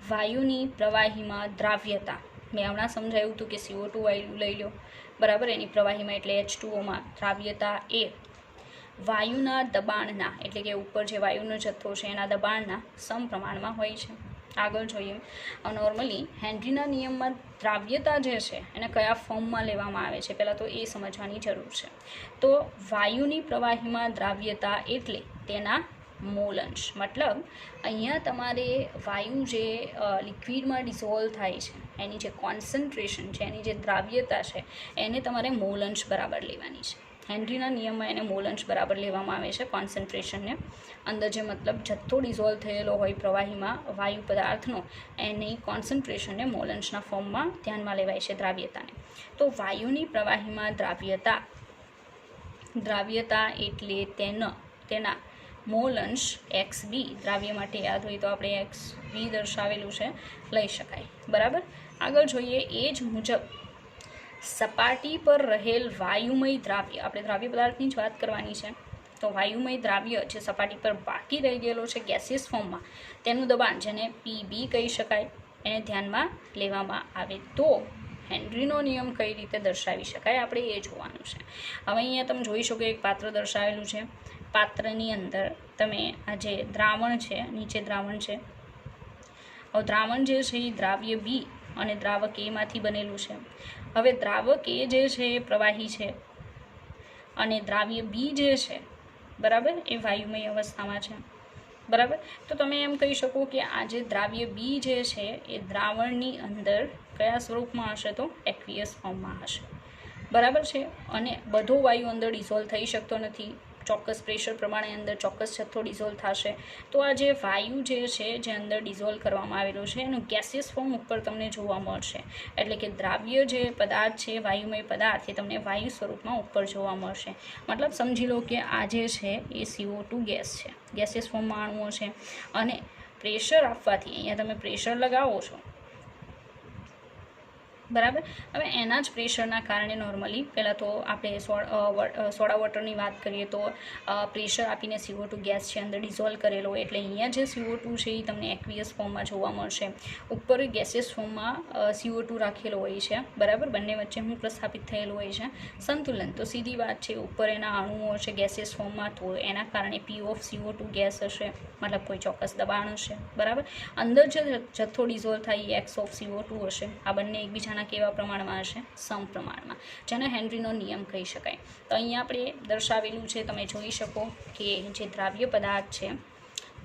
વાયુની પ્રવાહીમાં દ્રાવ્યતા, મેં હમણાં સમજાવ્યું હતું કે CO2 વાયુ લઈ લો, બરાબર, એની પ્રવાહીમાં એટલે H2Oમાં દ્રાવ્યતા એ વાયુના દબાણના એટલે કે ઉપર જે વાયુનો જથ્થો છે એના દબાણના સમપ્રમાણમાં હોય છે. આગળ જોઈએ. નોર્મલી હેનરીના નિયમમાં દ્રાવ્યતા જે છે એને કયા ફોર્મમાં લેવામાં આવે છે પહેલાં તો એ સમજવાની જરૂર છે. તો વાયુની પ્રવાહીમાં દ્રાવ્યતા એટલે તેના મોલ અંશ. મતલબ અહીંયા તમારે વાયુ જે લિક્વિડમાં ડિઝોલ્વ થાય છે એની જે કોન્સન્ટ્રેશન છે એની જે દ્રાવ્યતા છે એને તમારે મોલ અંશ બરાબર લેવાની છે. હેનરીના નિયમમાં એને મોલ અંશ બરાબર લેવામાં આવે છે કોન્સન્ટ્રેશનને. અંદર જે મતલબ જથ્થો ડિઝોલ્વ થયેલો હોય પ્રવાહીમાં વાયુ પદાર્થનો એની કોન્સન્ટ્રેશનને મોલ અંશના ફોર્મમાં ધ્યાનમાં લેવાય છે દ્રાવ્યતાને. તો વાયુની પ્રવાહીમાં દ્રાવ્યતા એટલે તેના મોલ અંશ XB, દ્રાવ્ય માટે યાદ હોય તો આપણે XB દર્શાવેલું છે, લઈ શકાય. બરાબર. આગળ જોઈએ એ જ મુજબ સપાટી પર રહેલ વાયુમય દ્રાવ્ય, આપણે દ્રાવ્ય પદાર્થની જ વાત કરવાની છે, તો વાયુમય દ્રાવ્ય જે સપાટી પર બાકી રહી ગયેલો છે ગેસિયસ ફોર્મમાં, તેનું દબાણ જેને PB કહી શકાય, એને ધ્યાનમાં લેવામાં આવે તો હેનરીનો નિયમ કઈ રીતે દર્શાવી શકાય આપણે એ જોવાનું છે. હવે અહીંયા તમે જોઈ શકો એક પાત્ર દર્શાવેલું છે. પાત્રની અંદર તમે આ જે દ્રાવણ છે, નીચે દ્રાવણ છે, હવે દ્રાવણ જે છે એ દ્રાવ્ય B અને દ્રાવક A માંથી બનેલું છે. હવે દ્રાવક A જે છે એ પ્રવાહી છે અને દ્રાવ્ય B જે છે, બરાબર, એ વાયુમય અવસ્થામાં છે. બરાબર. તો તમે એમ કહી શકો કે આ જે દ્રાવ્ય B જે છે એ દ્રાવણની અંદર કયા સ્વરૂપમાં હશે, તો એક્વિયસ ફોર્મમાં હશે. બરાબર છે. અને બધો વાયુ અંદર ડિઝોલ્વ થઈ શકતો નથી, ચોક્કસ પ્રેશર પ્રમાણે અંદર ચોક્કસ જથ્થો ડિઝોલ્વ થશે. તો આ જે વાયુ જે છે જે અંદર ડિઝોલ્વ કરવામાં આવેલો છે એનું ગેસિયસ ફોર્મ ઉપર તમને જોવા મળશે. એટલે કે દ્રાવ્ય જે પદાર્થ છે, વાયુમય પદાર્થ, એ તમને વાયુ સ્વરૂપમાં ઉપર જોવા મળશે. મતલબ સમજી લો કે આ જે છે એ CO2 ગેસ છે, ગેસિયસ ફોર્મમાં અણુઓ છે, અને પ્રેશર આપવાથી અહીંયા તમે પ્રેશર લગાવો છો, બરાબર. હવે એના જ પ્રેશરના કારણે નોર્મલી પહેલાં તો આપણે સોડા વોટરની વાત કરીએ તો પ્રેશર આપીને CO2 ગેસ છે અંદર ડિઝોલ્વ કરેલો, એટલે અહીંયા જે CO2 છે એ તમને એક્વિયસ ફોર્મમાં જોવા મળશે. ઉપર ગેસિયસ ફોર્મમાં CO2 રાખેલો હોય છે, બરાબર. બંને વચ્ચે હું પ્રસ્થાપિત થયેલું હોય છે સંતુલન. તો સીધી વાત છે, ઉપર એના અણુઓ છે ગેસિયસ ફોર્મમાં, તો એના કારણે P of CO2 ગેસ હશે, મતલબ કોઈ ચોક્કસ દબાણ હશે, બરાબર. અંદર જે જથ્થો ડિઝોલ્વ થાય એ X of CO2 હશે. આ બંને એકબીજાના કેવા પ્રમાણમાં હશે, સમપ્રમાણમાં, જેને હેનરીનો નિયમ કહી શકાય. તો અહીંયા આપણે દર્શાવેલું છે, તમે જોઈ શકો કે જે દ્રાવ્ય પદાર્થ છે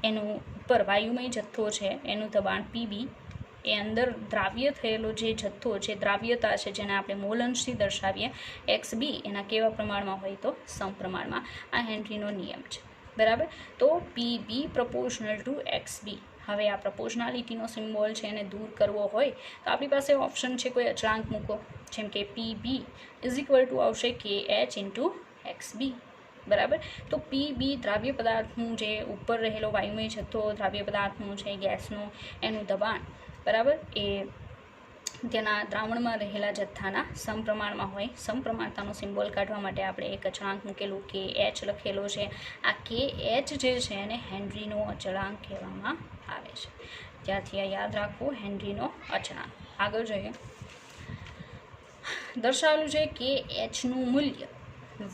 એનું ઉપર વાયુમય જથ્થો છે એનું દબાણ PB, એ અંદર દ્રાવ્ય થયેલો જે જથ્થો, જે દ્રાવ્યતા છે જેને આપણે મોલ અંશથી દર્શાવીએ XB, એના કેવા પ્રમાણમાં હોય તો સમપ્રમાણમાં. આ હેનરીનો નિયમ છે, બરાબર. તો PB proportional to XB. હવે આ પ્રપોર્શનાલિટીનો સિમ્બોલ છે એને દૂર કરવો હોય તો આપણી પાસે ઓપ્શન છે, કોઈ અચળાંક મૂકો, જેમ કે PB = આવશે KH × XB, બરાબર. તો PB દ્રાવ્ય પદાર્થનું જે ઉપર રહેલો વાયુમય જથ્થો દ્રાવ્ય પદાર્થનું છે, ગેસનું, એનું દબાણ, બરાબર, એ તેના દ્રાવણમાં રહેલા જથ્થાના સમપ્રમાણમાં હોય. સમપ્રમાણતાનો સિમ્બોલ કાઢવા માટે આપણે એક અચળાંક મૂકેલું KH લખેલો છે. આ KH જે છે એને હેનરીનો અચળાંક કહેવામાં આવે છે. ત્યારથી આ યાદ રાખવું, હેનરીનો અચળાંક. આગળ જોઈએ, દર્શાવેલું છે કે Hનું મૂલ્ય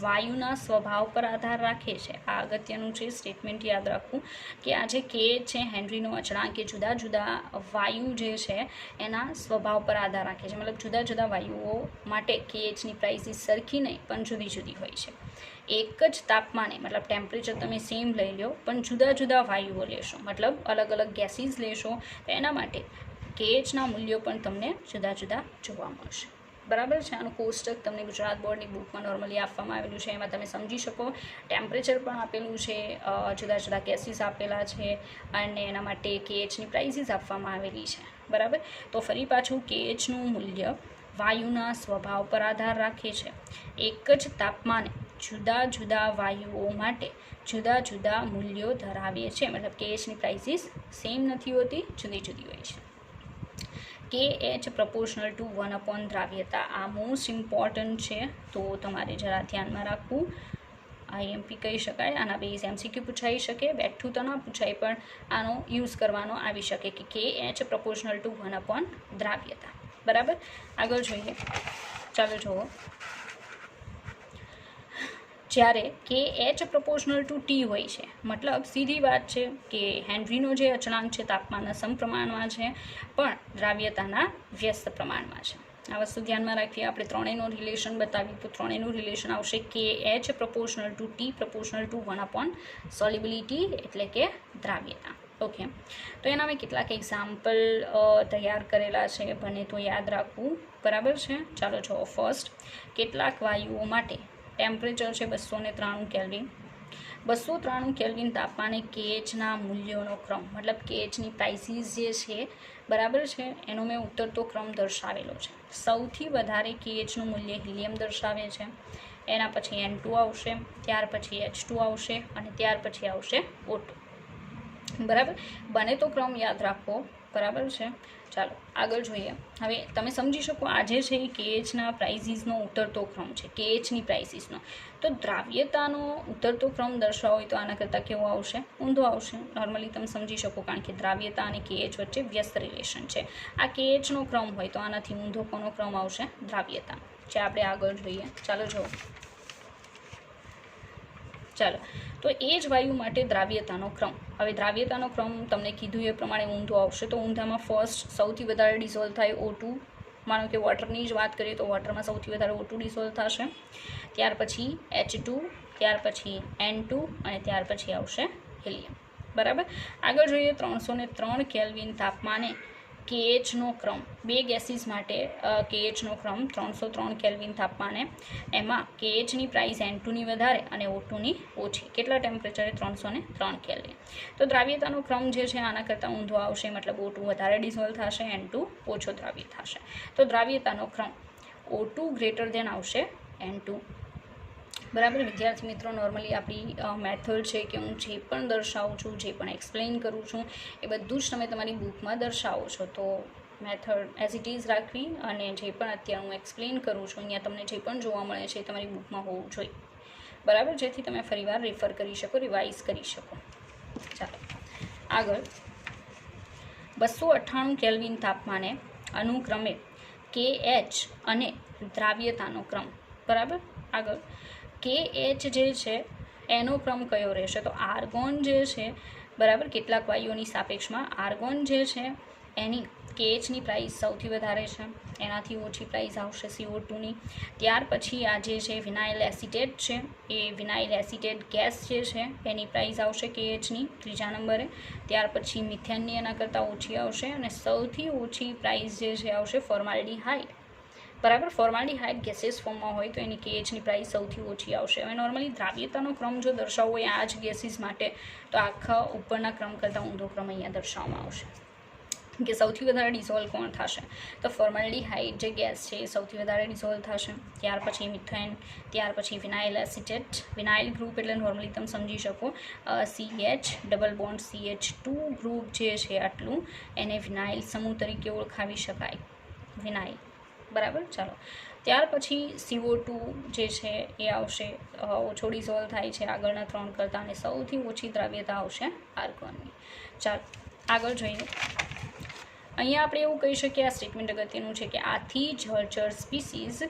વાયુના સ્વભાવ પર આધાર રાખે છે. આ અગત્યનું છે, સ્ટેટમેન્ટ યાદ રાખવું કે આ જે K છે હેનરીનો અચળાંક, એ જુદા જુદા વાયુ જે છે એના સ્વભાવ પર આધાર રાખે છે. મતલબ જુદા જુદા વાયુઓ માટે KHની પ્રાઇસીસ સરખી નહીં પણ જુદી જુદી હોય છે. એક જ તાપમાને, મતલબ ટેમ્પરેચર તમે સેમ લઈ લો પણ જુદા જુદા વાયુઓ લેશો, મતલબ અલગ અલગ ગેસીસ લેશો, તો એના માટે KHના મૂલ્યો પણ તમને જુદા જુદા જોવા મળશે, બરાબર છે. આનું કોષ્ટક તમને ગુજરાત બોર્ડની બુકમાં નોર્મલી આપવામાં આવેલું છે, એમાં તમે સમજી શકો. ટેમ્પરેચર પણ આપેલું છે, જુદા જુદા ગેસીસ આપેલા છે, અને એના માટે KHની પ્રાઇસીસ આપવામાં આવેલી છે, બરાબર. તો ફરી પાછું, KHનું મૂલ્ય વાયુના સ્વભાવ પર આધાર રાખે છે. એક જ તાપમાને જુદા જુદા વાયુઓ માટે જુદા જુદા મૂલ્યો ધરાવે છે, મતલબ KHની પ્રાઇસીસ સેમ નથી હોતી, જુદી જુદી હોય છે. KH proportional to 1 દ્રાવ્યતા, આ મોસ્ટ ઇમ્પોર્ટન્ટ છે, તો તમારે જરા ધ્યાનમાં રાખવું. IMP કહી શકાય, આના બેઝ MCQ પૂછાઈ શકે, બેઠું તો ના પૂછાય પણ આનો યુઝ કરવાનો આવી શકે કે KH proportional to 1 દ્રાવ્યતા, બરાબર. આગળ જોઈએ, ચાલો જુઓ. જ્યારે KH proportional to T હોય છે, મતલબ સીધી વાત છે કે હેનરીનો જે અચળાંક છે તાપમાનના સમપ્રમાણમાં છે પણ દ્રાવ્યતાના વ્યસ્ત પ્રમાણમાં છે. આ વસ્તુ ધ્યાનમાં રાખીએ. આપણે ત્રણેયનો રિલેશન બતાવ્યું તો ત્રણેયનું રિલેશન આવશે KH proportional to T proportional to 1 solubility, એટલે કે દ્રાવ્યતા. ઓકે, તો એના મેં કેટલાક એક્ઝામ્પલ તૈયાર કરેલા છે, બને તો યાદ રાખવું, બરાબર છે. ચાલો જો, ફર્સ્ટ, કેટલાક વાયુઓ માટે ટેમ્પરેચર છે 293 કેલ્વિન. 293 કેલ્વિન તાપમાને KHના મૂલ્યોનો ક્રમ, મતલબ KHની પ્રાઇસીસ જે છે, બરાબર છે, એનો મેં ઉતરતો ક્રમ દર્શાવેલો છે. સૌથી વધારે KHનું મૂલ્ય હિલિયમ દર્શાવે છે, એના પછી N2 આવશે, ત્યાર પછી H2 આવશે અને ત્યાર પછી આવશે O2. બરાબર, બને તો ક્રમ યાદ રાખવો. બરાબર છે. ચાલો આગળ જોઈએ. હવે તમે સમજી શકો આજે છે KHના પ્રાઇસીસનો ઉતરતો ક્રમ છે, KHની પ્રાઇસીસનો. તો દ્રાવ્યતાનો ઉતરતો ક્રમ દર્શાવો હોય તો આના કરતાં કેવો આવશે? ઊંધો આવશે. નોર્મલી તમે સમજી શકો કારણ કે દ્રાવ્યતા અને KH વચ્ચે વ્યસ્ત રિલેશન છે. આ KHનો ક્રમ હોય તો આનાથી ઊંધો કોનો ક્રમ આવશે? દ્રાવ્યતા. જે આપણે આગળ જોઈએ. ચાલો જુઓ. ચાલો, તો એ જ વાયુ માટે દ્રાવ્યતાનો ક્રમ. હવે દ્રાવ્યતાનો ક્રમ તમને કીધું એ પ્રમાણે ઊંધો આવશે. તો ઊંધામાં ફર્સ્ટ સૌથી વધારે ડિઝોલ્વ થાય O2. માનો કે વોટરની જ વાત કરીએ તો વોટરમાં સૌથી વધારે O2 ડિઝોલ્વ થશે. ત્યાર પછી H2, ત્યાર પછી N2 અને ત્યાર પછી આવશે હિલિયમ. બરાબર, આગળ જોઈએ. 303 કેલ્વિન તાપમાને KHનો ક્રમ. બે ગેસીસ માટે KHનો ક્રમ 303 કેલ્વિન તાપમાને. એમાં KHની પ્રાઇસ N2ની વધારે અને O2ની ઓછી. કેટલા ટેમ્પરેચરે? 303 કેલ્વિન. તો દ્રાવ્યતાનો ક્રમ જે છે આના કરતાં ઊંધો આવશે, મતલબ O2 વધારે ડિઝોલ્વ થશે, N2 ઓછો દ્રાવ્ય થશે. તો દ્રાવ્યતાનો ક્રમ O2 ગ્રેટર દેન આવશે N2. બરાબર વિદ્યાર્થી મિત્રો, નોર્મલી આપણી મેથડ છે કે હું જે પણ દર્શાવું છું, જે પણ એક્સપ્લેન કરું છું એ બધું જ તમે તમારી બુકમાં દર્શાવો છો. તો મેથડ એઝ ઇટ ઇઝ રાખવી અને જે પણ અત્યારે હું એક્સપ્લેન કરું છું અહીંયા તમને જે પણ જોવા મળે છે એ તમારી બુકમાં હોવું જોઈએ. બરાબર, જેથી તમે ફરીવાર રેફર કરી શકો, રિવાઇઝ કરી શકો. ચાલો આગળ. 298 કેલ્વિન તાપમાને અનુક્રમે KH અને દ્રાવ્યતાનો ક્રમ. બરાબર, આગળ KH જે છે એનો ક્રમ કયો રહેશે? તો આર્ગોન જે છે, બરાબર, કેટલાક વાયુઓની સાપેક્ષમાં આર્ગોન જે છે એની KHની પ્રાઇસ સૌથી વધારે છે, એનાથી ઓછી પ્રાઇસ આવશે CO2ની. ત્યાર પછી આ જે છે વિનાઇલ એસિટેટ છે, એ વિનાઇલ એસિટેટ ગેસ જે છે એની પ્રાઇસ આવશે KHની 3જા નંબરે. ત્યાર પછી મિથેનની એના કરતાં ઓછી આવશે અને સૌથી ઓછી પ્રાઇસ જે છે આવશે ફોર્માલ્ડીહાઇડ. બરાબર, ફોર્માલ્ડીહાઇડ ગેસીસ ફોર્મમાં હોય તો એની KHની પ્રાઇસ સૌથી ઓછી આવશે. હવે નોર્મલી દ્રાવ્યતાનો ક્રમ જો દર્શાવવો હોય આ જ ગેસીસ માટે તો આખા ઉપરના ક્રમ કરતાં ઊંધો ક્રમ અહીંયા દર્શાવવામાં આવશે કે સૌથી વધારે ડિઝોલ્વ કોણ થશે? તો ફોર્માલ્ડીહાઇડ જે ગેસ છે એ સૌથી વધારે ડિઝોલ્વ થશે. ત્યાર પછી મિથેન, ત્યાર પછી વિનાઇલ એસિટેટ. વિનાઇલ ગ્રુપ એટલે નોર્મલી તમે સમજી શકો CH double bond CH2 group જે છે આટલું, એને વિનાઇલ સમૂહ તરીકે ઓળખાવી શકાય, વિનાઇલ. બરાબર, ચાલો. ત્યાર પછી CO2 જે છે એ આવશે, ઓછો ડિઝોલ્વ થાય છે આગળના 3 કરતાં અને સૌથી ઓછી દ્રાવ્યતા આવશે આર્ગોનની. ચાલો આગળ જોઈએ. અહીંયા આપણે એવું કહી શકીએ, આ સ્ટેટમેન્ટ અગત્યનું છે કે આથી જળચર સ્પીસીઝ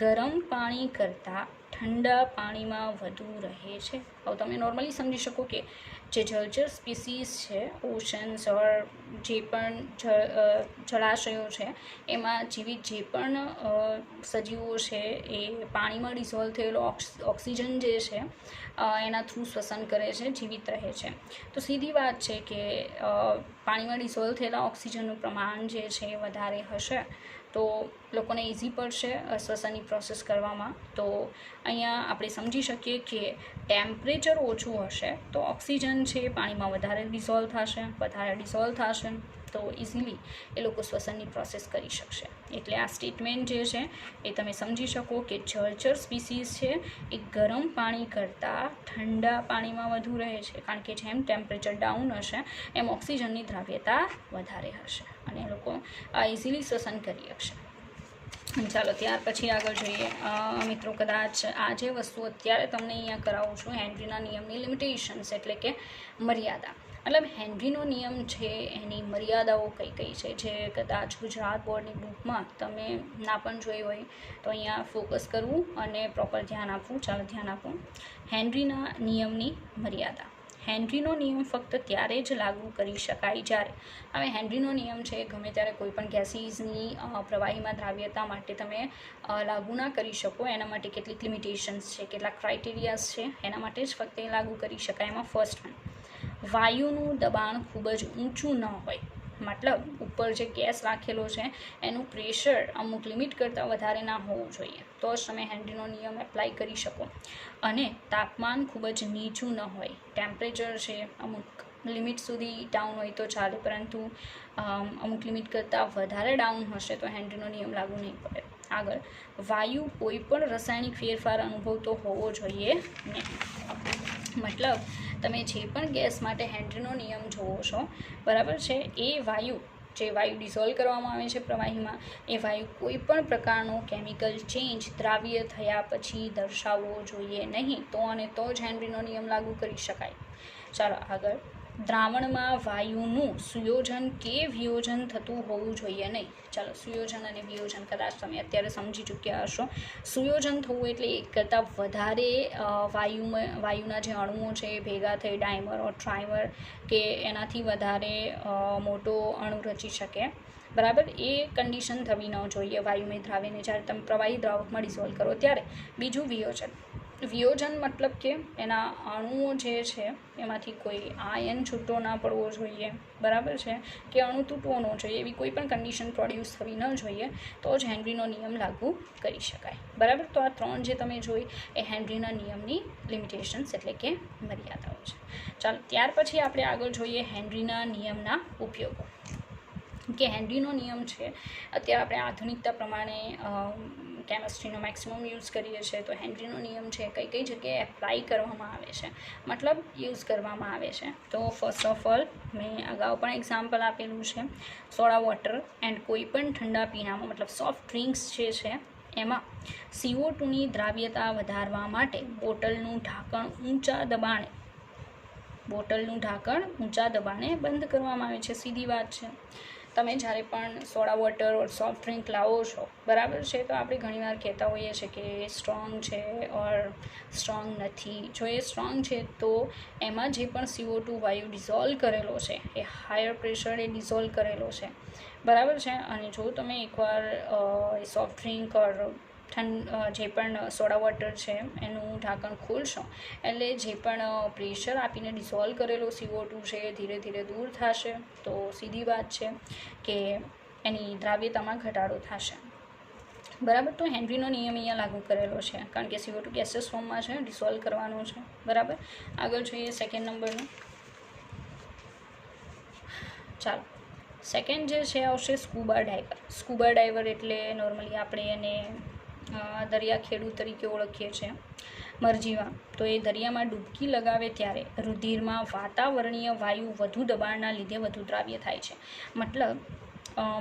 ગરમ પાણી કરતાં ઠંડા પાણીમાં વધુ રહે છે. હવે તમે નોર્મલી સમજી શકો કે જે જળચર સ્પીસીઝ છે, ઓશન્સ ઓર જે પણ જળાશયો છે એમાં જીવિત જે પણ સજીવો છે એ પાણીમાં ડિઝોલ્વ થયેલો ઓક્સિજન જે છે એના થ્રુ શ્વસન કરે છે, જીવિત રહે છે. તો સીધી વાત છે કે પાણીમાં ડિઝોલ્વ થયેલા ઓક્સિજનનું પ્રમાણ જે છે એ વધારે હશે તો લોકોને ઇઝી પડશે શ્વસનની પ્રોસેસ કરવામાં. તો અહીંયા આપણે સમજી શકીએ કે ટેમ્પરેચર ઓછું હશે તો ઓક્સિજન છે પાણીમાં વધારે ડિઝોલ્વ થશે તો ઇઝીલી એ લોકો શ્વસનની પ્રોસેસ કરી શકશે. એટલે આ સ્ટેટમેન્ટ જે છે એ તમે સમજી શકો કે જળચર સ્પીસીઝ છે એ ગરમ પાણી કરતાં ઠંડા પાણીમાં વધુ રહે છે, કારણ કે જેમ ટેમ્પરેચર ડાઉન હશે એમ ઓક્સિજનની દ્રાવ્યતા વધારે હશે અને એ લોકો ઇઝીલી શ્વસન કરી શકશે. ચાલો ત્યાર પછી આગળ જોઈએ. મિત્રો, કદાચ આ જે વસ્તુ અત્યારે તમને અહીંયા કરાવું છું હેનરીના નિયમની લિમિટેશન્સ એટલે કે મર્યાદા, મતલબ હેનરીનો નિયમ છે એની મર્યાદાઓ કઈ કઈ છે જે કદાચ ગુજરાત બોર્ડની બુકમાં તમે ના પણ જોઈ હોય તો અહીંયા ફોકસ કરવું અને પ્રોપર ધ્યાન આપવું. ચાલો ધ્યાન આપો. હેનરીના નિયમની મર્યાદા. હેનરીનો નિયમ ફક્ત ત્યારે જ લાગુ કરી શકાય જ્યારે, હવે હેનરીનો નિયમ છે ગમે ત્યારે કોઈ પણ ગેસીસની પ્રવાહીમાં દ્રાવ્યતા માટે તમે લાગુ ના કરી શકો. એના માટે કેટલીક લિમિટેશન્સ છે, કેટલાક ક્રાઇટેરિયાસ છે, એના માટે જ ફક્ત એ લાગુ કરી શકાય. એમાં ફર્સ્ટ વન, વાયુનું દબાણ ખૂબ જ ઊંચું ન હોય, મતલબ ઉપર જે ગેસ રાખેલો છે એનું પ્રેશર અમુક લિમિટ કરતાં વધારે ના હોવું જોઈએ તો જ તમે હેનરીનો નિયમ એપ્લાય કરી શકો. અને તાપમાન ખૂબ જ નીચું ન હોય, ટેમ્પરેચર છે અમુક લિમિટ સુધી ડાઉન હોય તો ચાલે, પરંતુ અમુક લિમિટ કરતાં વધારે ડાઉન હશે તો હેનરીનો નિયમ લાગુ નહીં પડે. આગળ, વાયુ કોઈ પણ રાસાયણિક ફેરફાર અનુભવતો હોવો જોઈએ નહીં. મતલબ તમે જે પણ ગેસ માટે હેનરીનો નિયમ જોવો છો, બરાબર છે, એ વાયુ જે વાયુ ડિઝોલ્વ કરવામાં આવે છે પ્રવાહીમાં, એ વાયુ કોઈ પણ પ્રકારનો કેમિકલ ચેન્જ દ્રાવ્ય થયા પછી દર્શાવવો જોઈએ નહીં. તો અને તો જ હેનરીનો નિયમ લાગુ કરી શકાય. ચાલો આગળ, દ્રાવણમાં વાયુનું સુયોજન કે વિયોજન થતું હોવું જોઈએ નહીં. ચાલો, સુયોજન અને વિયોજન કદાચ તમે અત્યારે સમજી ચૂક્યા હશો. સુયોજન થવું એટલે એક કરતાં વધારે વાયુના જે અણુઓ છે એ ભેગા થઈ ડાયમર ઓર ટ્રાઇમર કે એનાથી વધારે મોટો અણુ રચી શકે, બરાબર. એ કન્ડિશન થવી ન જોઈએ વાયુમય દ્રાવ્યને જ્યારે તમે પ્રવાહી દ્રાવકમાં ડિઝોલ્વ કરો ત્યારે. બીજું વિયોજન મતલબ કે એના અણુઓ જે છે એમાંથી કોઈ આયન છૂટો ના પડવો જોઈએ, બરાબર છે, કે અણુ તૂટવો ન જોઈએ, એવી કોઈ પણ કન્ડિશન પ્રોડ્યુસ થવી ન જોઈએ, તો જ હેનરીનો નિયમ લાગુ કરી શકાય, બરાબર. તો આ 3 જે તમે જોઈ એ હેનરીના નિયમની લિમિટેશન્સ એટલે કે મર્યાદાઓ છે. ચાલો, ત્યાર પછી આપણે આગળ જોઈએ હેનરીના નિયમના ઉપયોગો. કે હેનરીનો નિયમ છે, અત્યારે આપણે આધુનિકતા પ્રમાણે કેમિસ્ટ્રીનો મેક્સિમમ યુઝ કરીએ છીએ, તો હેનરીનો નિયમ છે કઈ કઈ જગ્યાએ એપ્લાય કરવામાં આવે છે, મતલબ યુઝ કરવામાં આવે છે. તો ફર્સ્ટ ઓફ ઓલ, મેં અગાઉ પણ એક્ઝામ્પલ આપેલું છે, સોડા વોટર એન્ડ કોઈ પણ ઠંડા પીણામાં મતલબ સોફ્ટ ડ્રિંક્સ જે છે એમાં CO2ની દ્રાવ્યતા વધારવા માટે બોટલનું ઢાંકણ ઊંચા દબાણે બંધ કરવામાં આવે છે. સીધી વાત છે. તમે જ્યારે પણ સોડા વોટર ઓર સોફ્ટ ડ્રિંક લાવો છો, બરાબર છે, તો આપણે ઘણીવાર કહેતા હોઈએ છીએ કે સ્ટ્રોંગ છે ઓર સ્ટ્રોંગ નથી. જો એ સ્ટ્રોંગ છે તો એમાં જે પણ CO2 વાયુ ડિઝોલ્વ કરેલો છે એ હાયર પ્રેશરે ડિઝોલ્વ કરેલો છે, બરાબર છે. અને જો તમે એકવાર સોફ્ટ ડ્રિંક ઓર જે પણ સોડા વોટર છે એનું ઢાંકણ ખોલશો એટલે જે પણ પ્રેશર આપીને ડિઝોલ્વ કરેલો CO2 છે એ ધીરે ધીરે દૂર થશે. તો સીધી વાત છે કે એની દ્રાવ્યતામાં ઘટાડો થશે, બરાબર. તો હેનરીનો નિયમ અહીંયા લાગુ કરેલો છે કારણ કે CO2 ગેસિયસ ફોર્મમાં છે, ડિઝોલ્વ કરવાનો છે, બરાબર. આગળ જોઈએ સેકન્ડ નંબરનું. ચાલો, સેકન્ડ જે છે આવશે સ્કૂબા ડાઈવર એટલે નોર્મલી આપણે એને દરિયાખેડુ તરીકે ઓળખીએ છીએ, મરજીવા. તો એ દરિયામાં ડૂબકી લગાવે ત્યારે રુધિરમાં વાતાવરણીય વાયુ વધુ દબાણના લીધે વધુ દ્રાવ્ય થાય છે. મતલબ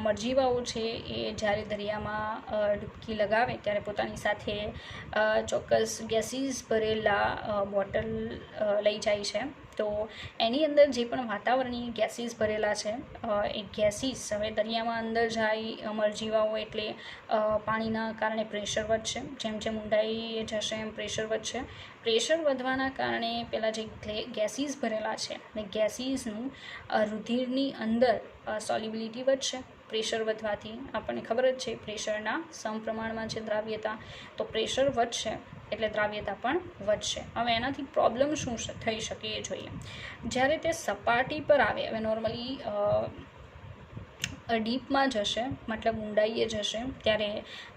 મરજીવાઓ છે એ જ્યારે દરિયામાં ડૂબકી લગાવે ત્યારે પોતાની સાથે ચોક્કસ ગેસીસ ભરેલા બોટલ લઈ જાય છે. તો એની અંદર જે પણ વાતાવરણીય ગેસીસ ભરેલા છે એ ગેસીસ હવે દરિયામાં અંદર જાય મરજીવાઓ એટલે પાણીના કારણે પ્રેશર વધશે. જેમ જેમ ઊંડાઈએ જશે એમ પ્રેશર વધશે. પ્રેશર વધવાના કારણે પેલા જે ગેસીસ ભરેલા છે ને ગેસીસનું રુધિરની અંદર સોલ્યુબિલિટી વધશે. પ્રેશર વધવાથી આપણને ખબર જ છે પ્રેશરના સમપ્રમાણમાં છે દ્રાવ્યતા, તો પ્રેશર વધશે એટલે દ્રાવ્યતા પણ વધશે. હવે એનાથી પ્રોબ્લેમ શું થઈ શકે એ જોઈએ. જ્યારે તે સપાટી પર આવે, હવે નોર્મલી ડીપમાં જશે મતલબ ઊંડાઈએ જશે ત્યારે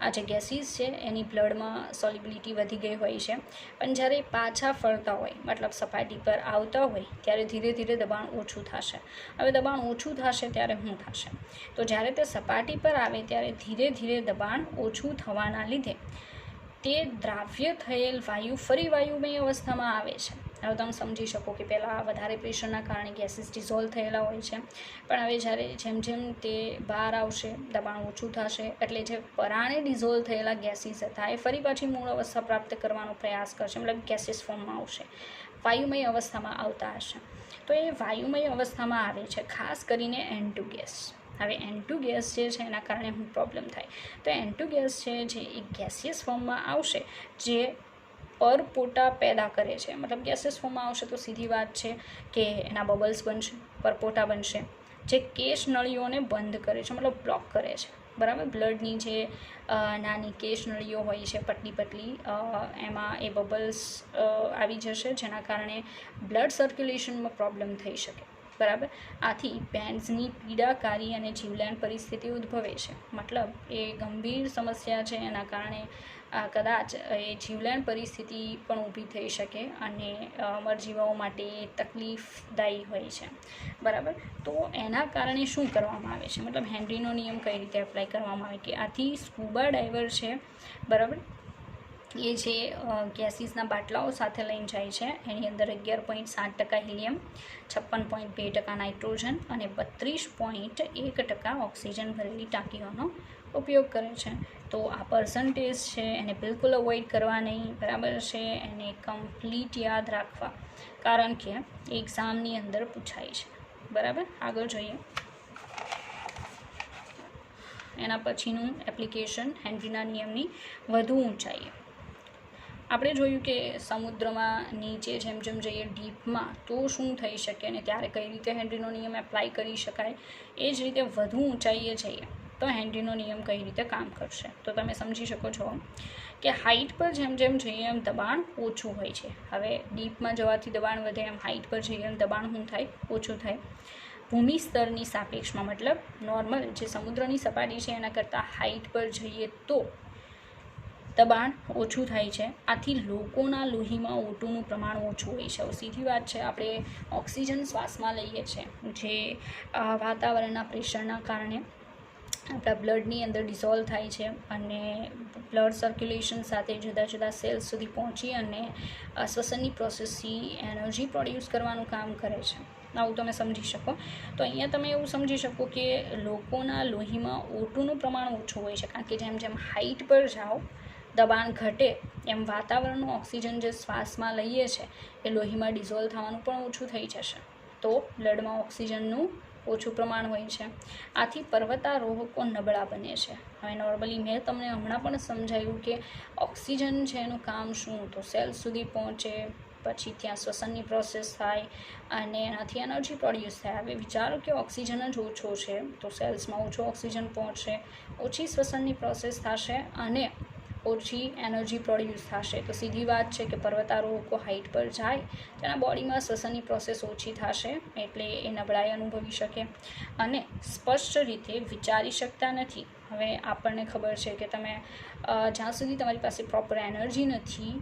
આ જે ગેસીસ છે એની બ્લડમાં સોલ્યુબિલિટી વધી ગઈ હોય છે, પણ જ્યારે પાછા ફરતા હોય મતલબ સપાટી પર આવતા હોય ત્યારે ધીરે ધીરે દબાણ ઓછું થશે. હવે દબાણ ઓછું થશે ત્યારે શું થશે? તો જ્યારે તે સપાટી પર આવે ત્યારે ધીરે ધીરે દબાણ ઓછું થવાના લીધે તે દ્રાવ્ય થયેલ વાયુ ફરી વાયુમય અવસ્થામાં આવે છે. હવે તમે સમજી શકો કે પહેલાં વધારે પ્રેશરના કારણે ગેસીસ ડિઝોલ્વ થયેલા હોય છે, પણ હવે જ્યારે જેમ જેમ તે બહાર આવશે દબાણ ઓછું થશે એટલે જે પરાણે ડિઝોલ્વ થયેલા ગેસીસ હતા એ ફરી પાછી મૂળ અવસ્થા પ્રાપ્ત કરવાનો પ્રયાસ કરશે, મતલબ ગેસીસ ફોર્મમાં આવશે, વાયુમય અવસ્થામાં આવતા હશે. તો એ વાયુમય અવસ્થામાં આવે છે ખાસ કરીને N2 ગેસ. હવે N2 ગેસ જે છે એના કારણે શું પ્રોબ્લેમ થાય? તો N2 ગેસ છે જે એક ગેસિયસ ફોર્મમાં આવશે જે પરપોટા પેદા કરે છે. મતલબ ગેસિયસ ફોર્મમાં આવશે તો સીધી વાત છે કે એના બબલ્સ બનશે, પરપોટા બનશે જે કેશ નળીઓને બંધ કરે છે, મતલબ બ્લોક કરે છે, બરાબર. બ્લડની જે નાની કેશ નળીઓ હોય છે પતલી એમાં એ બબલ્સ આવી જશે જેના કારણે બ્લડ સર્ક્યુલેશનમાં પ્રોબ્લેમ થઈ શકે, બરાબર. આથી બેન્ઝની પીડાકારી અને જીવલેણ પરિસ્થિતિ ઉદ્ભવે છે. મતલબ એ ગંભીર સમસ્યા છે, એના કારણે કદાચ એ જીવલેણ પરિસ્થિતિ પણ ઊભી થઈ શકે અને અમરજીવાઓ માટે તકલીફદાયી હોય છે. બરાબર. તો એના કારણે શું કરવામાં આવે છે, મતલબ હેનરીનો નિયમ કઈ રીતે એપ્લાય કરવામાં આવે કે આથી સ્કૂબા ડાઈવર છે, બરાબર, એ જે ગેસીસના બાટલાઓ સાથે લઈને જાય છે, એની અંદર 11.7% હિલિયમ, 56.2% નાઇટ્રોજન અને 32.1% ઓક્સિજન ભરેલી ટાંકીઓનો ઉપયોગ કરે છે. તો આ પર્સન્ટેજ છે એને બિલકુલ અવોઇડ કરવા નહીં, બરાબર છે, એને કમ્પ્લીટ યાદ રાખવા, કારણ કે એક્ઝામની અંદર પૂછાય છે. બરાબર. આગળ જોઈએ. એના પછીનું એપ્લિકેશન હેનરીના નિયમની વધુ ઊંચાઈએ. આપણે જોયું કે સમુદ્રમાં નીચે જેમ જેમ જઈએ ડીપમાં તો શું થઈ શકે અને ત્યારે કઈ રીતે હેનરીનો નિયમ એપ્લાય કરી શકાય. એ જ રીતે વધુ ઊંચાઈએ જઈએ તો હેનરીનો નિયમ કઈ રીતે કામ કરશે. તો તમે સમજી શકો છો કે હાઇટ પર જેમ જેમ જઈએ એમ દબાણ ઓછું હોય છે. હવે ડીપમાં જવાથી દબાણ વધે, એમ હાઇટ પર જઈએ એમ દબાણ શું થાય, ઓછું થાય. ભૂમિ સ્તરની સાપેક્ષમાં, મતલબ નોર્મલ જે સમુદ્રની સપાટી છે એના કરતાં હાઇટ પર જઈએ તો દબાણ ઓછું થાય છે. આથી લોકોના લોહીમાં O2નું પ્રમાણ ઓછું હોય છે. સીધી વાત છે, આપણે ઓક્સિજન શ્વાસમાં લઈએ છીએ, જે વાતાવરણના પ્રેશરના કારણે આપણા બ્લડની અંદર ડિઝોલ્વ થાય છે અને બ્લડ સર્ક્યુલેશન સાથે જુદા જુદા સેલ્સ સુધી પહોંચી અને શ્વસનની પ્રોસેસથી એનર્જી પ્રોડ્યુસ કરવાનું કામ કરે છે. આવું તમે સમજી શકો. તો અહીંયા તમે એવું સમજી શકો કે લોકોના લોહીમાં O2નું પ્રમાણ ઓછું હોય છે, કારણ કે જેમ જેમ હાઇટ પર જાઓ દબાણ ઘટે એમ વાતાવરણનું ઓક્સિજન જે શ્વાસમાં લઈએ છીએ એ લોહીમાં ડિઝોલ્વ થવાનું પણ ઓછું થઈ જશે. તો બ્લડમાં ઓક્સિજનનું ઓછું પ્રમાણ હોય છે. આથી પર્વતારોહકો નબળા બને છે. હવે નોર્મલી મેં તમને હમણાં પણ સમજાવ્યું કે ઓક્સિજન છે એનું કામ શું, તો સેલ્સ સુધી પહોંચે, પછી ત્યાં શ્વસનની પ્રોસેસ થાય અને એનાથી એનર્જી પ્રોડ્યુસ થાય. હવે વિચારો કે ઓક્સિજન જ ઓછો છે તો સેલ્સમાં ઓછો ઓક્સિજન પહોંચશે, ઓછી શ્વસનની પ્રોસેસ થશે અને ઓછી એનર્જી પ્રોડ્યુસ થશે. તો સીધી વાત છે કે પર્વતારોહકો હાઇટ પર જાય તેના બોડીમાં શ્વસનની પ્રોસેસ ઓછી થશે, એટલે એ નબળાઈ અનુભવી શકે અને સ્પષ્ટ રીતે વિચારી શકતા નથી. હવે આપણને ખબર છે કે તમે જ્યાં સુધી તમારી પાસે પ્રોપર એનર્જી નથી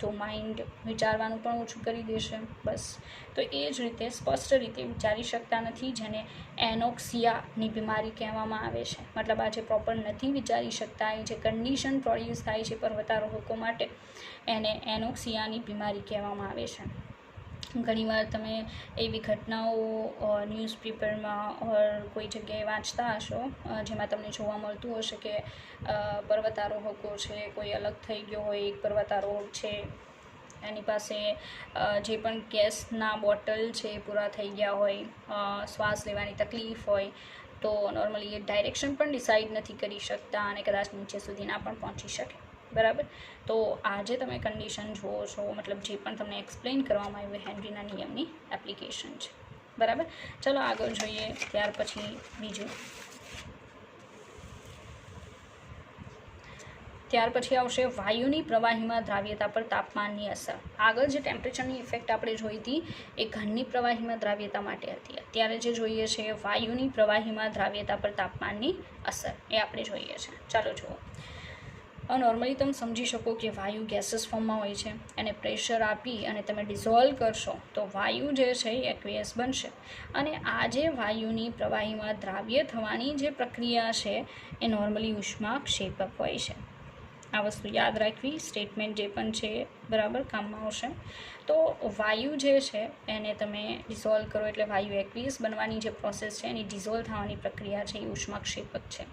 તો માઇન્ડ વિચારવાનું પણ ઓછું કરી દેશે. બસ. તો એ જ રીતે સ્પષ્ટ રીતે વિચારી શકતા નથી, જેને એનોક્સિયાની બીમારી કહેવામાં આવે છે. મતલબ આ જે પ્રોપર નથી વિચારી શકતા, એ જે કન્ડિશન પ્રોડ્યુસ થાય છે પર્વતારોહકો માટે, એને એનોક્સિયાની બીમારી કહેવામાં આવે છે. ઘણીવાર તમે એવી ઘટનાઓ ન્યૂઝપેપરમાં કોઈ જગ્યાએ વાંચતા હશો જેમાં તમને જોવા મળતું હશે કે પર્વતારોહકો છે, કોઈ અલગ થઈ ગયો હોય, એક પર્વતારોહક છે એની પાસે જે પણ ગેસના બોટલ છે પૂરા થઈ ગયા હોય, શ્વાસ લેવાની તકલીફ હોય, તો નોર્મલી એ ડાયરેક્શન પણ ડિસાઇડ નથી કરી શકતા અને કદાચ નીચે સુધી ના પણ પહોંચી શકે. બરાબર. તો આજે તમે કન્ડિશન જુઓ છો, મતલબ જે પણ તમને એક્સપ્લેન કરવામાં આવ્યું હેનરીના નિયમની એપ્લિકેશન છે. બરાબર. ચલો આગળ જોઈએ. ત્યાર પછી બીજું, ત્યાર પછી આવશે વાયુની પ્રવાહીમાં દ્રાવ્યતા પર તાપમાનની અસર. આગળ જે ટેમ્પરેચરની ઇફેક્ટ આપણે જોઈ હતી એ ઘનની પ્રવાહીમાં દ્રાવ્યતા માટે હતી. અત્યારે જે જોઈએ છે વાયુની પ્રવાહીમાં દ્રાવ્યતા પર તાપમાનની અસર, એ આપણે જોઈએ છે. ચાલો જુઓ. નોર્મલી તમે સમજી શકો કે વાયુ ગેસીસ ફોર્મમાં હોય છે, એને પ્રેશર આપી અને તમે ડિઝોલ્વ કરશો તો વાયુ જે છે એ એક્વિયસ બનશે. અને આ જે વાયુની પ્રવાહીમાં દ્રાવ્ય થવાની જે પ્રક્રિયા છે એ નોર્મલી ઉષ્માક્ષેપક હોય છે. આ વસ્તુ યાદ રાખવી, સ્ટેટમેન્ટ જે પણ છે બરાબર કામમાં આવશે. તો વાયુ જે છે એને તમે ડિઝોલ્વ કરો એટલે વાયુ એક્વિયસ બનવાની જે પ્રોસેસ છે એની ડિઝોલ્વ થવાની પ્રક્રિયા છે એ ઉષ્માક્ષેપક છે.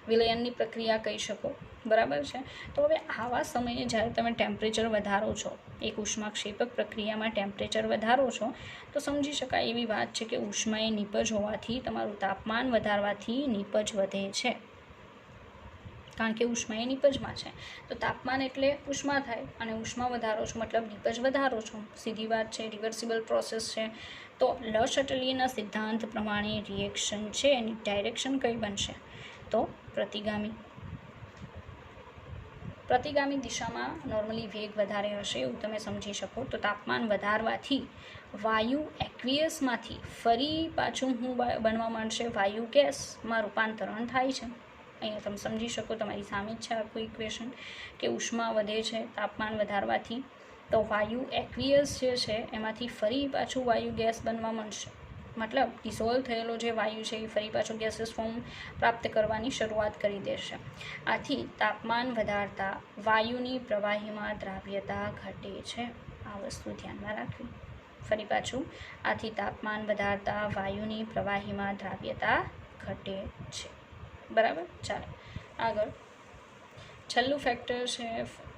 વિલયનની પ્રક્રિયા કહી શકો. બરાબર છે. તો હવે આવા સમયે જ્યારે તમે ટેમ્પરેચર વધારો છો, એક ઉષ્માક્ષેપક પ્રક્રિયામાં ટેમ્પરેચર વધારો છો, તો સમજી શકાય એવી વાત છે કે ઉષ્માએ નિપજ હોવાથી તમારું તાપમાન વધારવાથી નિપજ વધે છે, કારણ કે ઉષ્મા એ નિપજમાં છે. તો તાપમાન એટલે ઉષ્મા થાય અને ઉષ્મા વધારો છો મતલબ નિપજ વધારો છો. સીધી વાત છે, રિવર્સિબલ પ્રોસેસ છે. તો લ શટલીના સિદ્ધાંત પ્રમાણે રિએક્શન છે એની ડાયરેક્શન કઈ બનશે, તો પ્રતિગામી. પ્રતિગામી દિશામાં નોર્મલી વેગ વધારે હશે એવું તમે સમજી શકો. તો તાપમાન વધારવાથી વાયુ એક્વિયસમાંથી ફરી પાછું બનવા માંડશે, વાયુ ગેસમાં રૂપાંતરણ થાય છે. અહીંયા તમે સમજી શકો, તમારી સામે જ છે આખું ઇક્વેશન કે ઉષ્મા વધે છે તાપમાન વધારવાથી, તો વાયુ એક્વિયસ જે છે એમાંથી ફરી પાછું વાયુ ગેસ બનવા માંડશે. મતલબ ડિસોલ્વ થયેલો જે વાયુ છે એ ફરી પાછો ગેસિયસ ફોર્મ પ્રાપ્ત કરવાની શરૂઆત કરી દેશે. આથી તાપમાન વધારતા વાયુની પ્રવાહીમાં દ્રાવ્યતા ઘટે છે. આ વસ્તુ ધ્યાનમાં રાખવી. ફરી પાછું, આથી તાપમાન વધારતા વાયુની પ્રવાહીમાં દ્રાવ્યતા ઘટે છે. બરાબર. ચાલો આગળ છેલ્લું ફેક્ટર છે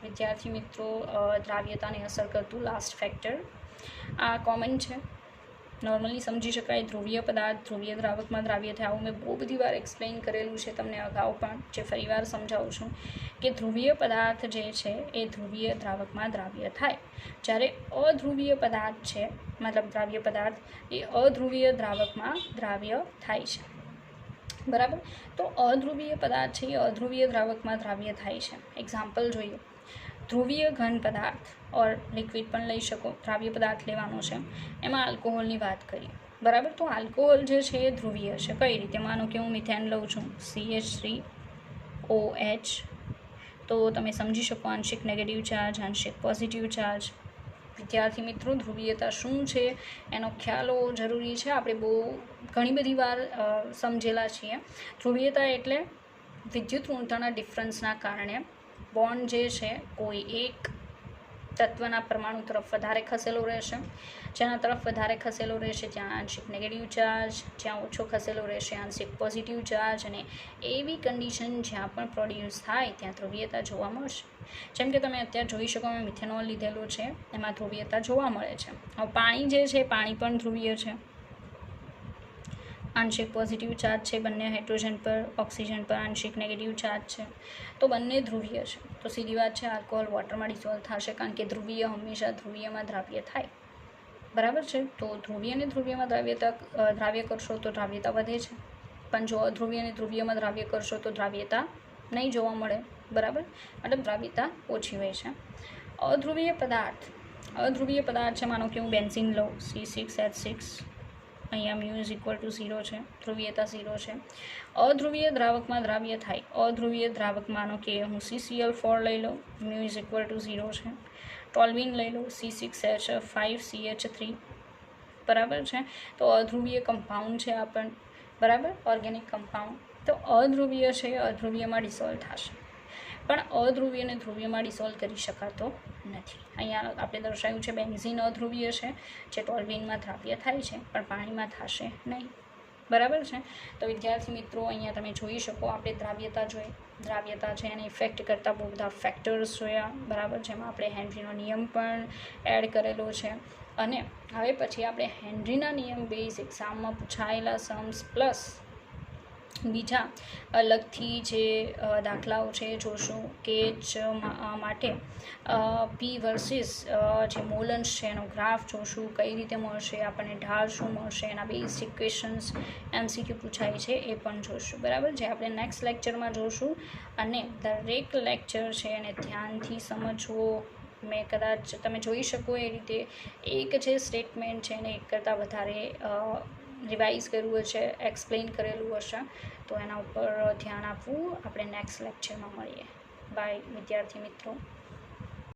વિદ્યાર્થી મિત્રો દ્રાવ્યતાને અસર કરતું લાસ્ટ ફેક્ટર. આ કોમન છે, નોર્મલી સમજી શકાય. ધ્રુવીય પદાર્થ ધ્રુવીય દ્રાવકમાં દ્રાવ્ય થાય. આવું મેં બહુ બધી વાર એક્સપ્લેન કરેલું છે તમને અગાઉ પણ, જે ફરીવાર સમજાવું છું કે ધ્રુવીય પદાર્થ જે છે એ ધ્રુવીય દ્રાવકમાં દ્રાવ્ય થાય, જ્યારે અધ્રુવીય પદાર્થ છે મતલબ દ્રાવ્ય પદાર્થ એ અધ્રુવીય દ્રાવકમાં દ્રાવ્ય થાય છે. બરાબર. તો અધ્રુવીય પદાર્થ છે એ અધ્રુવીય દ્રાવકમાં દ્રાવ્ય થાય છે. એક્ઝામ્પલ જોઈએ. ધ્રુવીય ઘન પદાર્થ ઓર લિક્વિડ પણ લઈ શકો, દ્રાવ્ય પદાર્થ લેવાનો છે. એમાં આલ્કોહોલની વાત કરીએ. બરાબર. તો આલ્કોહોલ જે છે એ ધ્રુવીય છે. કઈ રીતે? માનો કે હું મિથેન લઉં છું, CH3OH, તો તમે સમજી શકો આંશિક નેગેટિવ ચાર્જ, આંશિક પોઝિટિવ ચાર્જ. વિદ્યાર્થી મિત્રો ધ્રુવીયતા શું છે એનો ખ્યાલ હોવો જરૂરી છે. આપણે બહુ ઘણી બધી વાર સમજેલા છીએ. ધ્રુવીયતા એટલે વિદ્યુત ઋણતાના ડિફરન્સના કારણે બોન્ડ જે છે કોઈ એક તત્વના પરમાણુ તરફ વધારે ખસેલો રહેશે. જેના તરફ વધારે ખસેલો રહેશે ત્યાં આંશિક નેગેટિવ ચાર્જ, જ્યાં ઓછો ખસેલો રહેશે આંશિક પોઝિટિવ ચાર્જ, અને એવી કન્ડિશન જ્યાં પણ પ્રોડ્યુસ થાય ત્યાં ધ્રુવીયતા જોવા મળશે. જેમ કે તમે અત્યારે જોઈ શકો, મેં મિથેનોલ લીધેલું છે, એમાં ધ્રુવીયતા જોવા મળે છે. હવે પાણી જે છે પાણી પણ ધ્રુવીય છે, આંશિક પોઝિટિવ ચાર્જ છે બંને હાઇડ્રોજન પર, ઓક્સિજન પર આંશિક નેગેટિવ ચાર્જ છે, તો બંને ધ્રુવીય છે. તો સીધી વાત છે આલ્કોહોલ વોટરમાં ડિસોલ્વ થશે, કારણ કે ધ્રુવીય હંમેશા ધ્રુવીયમાં દ્રાવ્ય થાય. બરાબર છે. તો ધ્રુવીય અને ધ્રુવીયમાં દ્રાવ્ય કરશો તો દ્રાવ્યતા વધે છે, પણ જો અધ્રુવીય અને ધ્રુવીયમાં દ્રાવ્ય કરશો તો દ્રાવ્યતા નહીં જોવા મળે. બરાબર. મતલબ દ્રાવ્યતા ઓછી હોય છે. અધ્રુવીય પદાર્થ છે, માનો કે હું બેન્ઝીન લઉં, C6H6, અહીંયા μ = 0 છે, ધ્રુવીયતા 0 છે. અધ્રુવીય દ્રાવકમાં દ્રાવ્ય થાય. અધ્રુવીય દ્રાવક માનો કે હું CCl4 લઈ લઉં, μ = 0 છે. ટોલ્યુઇન લઈ લઉં, C6H5CH3. બરાબર છે. તો અધ્રુવીય કમ્પાઉન્ડ છે આ પણ. બરાબર. Organic compound. તો અધ્રુવીય છે અધ્રુવીયમાં ડિસોલ્વ થશે, પણ અધ્રુવીય અને ધ્રુવીયમાં ડિસોલ્વ કરી શકાતો નથી. અહીંયા આપણે દર્શાવ્યું છે બેન્ઝીન અધ્રુવીય છે, જે ટોલ્યુઇનમાં દ્રાવ્ય થાય છે પણ પાણીમાં થશે નહીં. બરાબર છે. તો વિદ્યાર્થી મિત્રો અહીંયા તમે જોઈ શકો, આપણે દ્રાવ્યતા છે એને ઇફેક્ટ કરતા બહુ બધા ફેક્ટર્સ જોયા. બરાબર. જેમાં આપણે હેનરીનો નિયમ પણ એડ કરેલો છે, અને હવે પછી આપણે હેનરીના નિયમ બેઝ એક્ઝામમાં પૂછાયેલા સમ્સ પ્લસ બીજા અલગથી જે દાખલાઓ છે જોશું કે માટે P વર્સિસ જે મોલન્સ છે એનો ગ્રાફ જોશું, કઈ રીતે મળશે આપણને, ઢાળ શું મળશે, એના બેઝ ઇક્વેશન્સ MCQ પૂછાય છે એ પણ જોશું. બરાબર. જે આપણે નેક્સ્ટ લેક્ચરમાં જોશું, અને દરેક લેક્ચર છે એને ધ્યાનથી સમજવો. મેં કદાચ તમે જોઈ શકો એ રીતે એક જે સ્ટેટમેન્ટ છે એને એક કરતાં વધારે રિવાઇઝ કર્યું હશે, એક્સપ્લેન કરેલું હશે, તો એના ઉપર ધ્યાન આપવું. આપણે નેક્સ્ટ લેક્ચરમાં મળીએ. બાય વિદ્યાર્થી મિત્રો.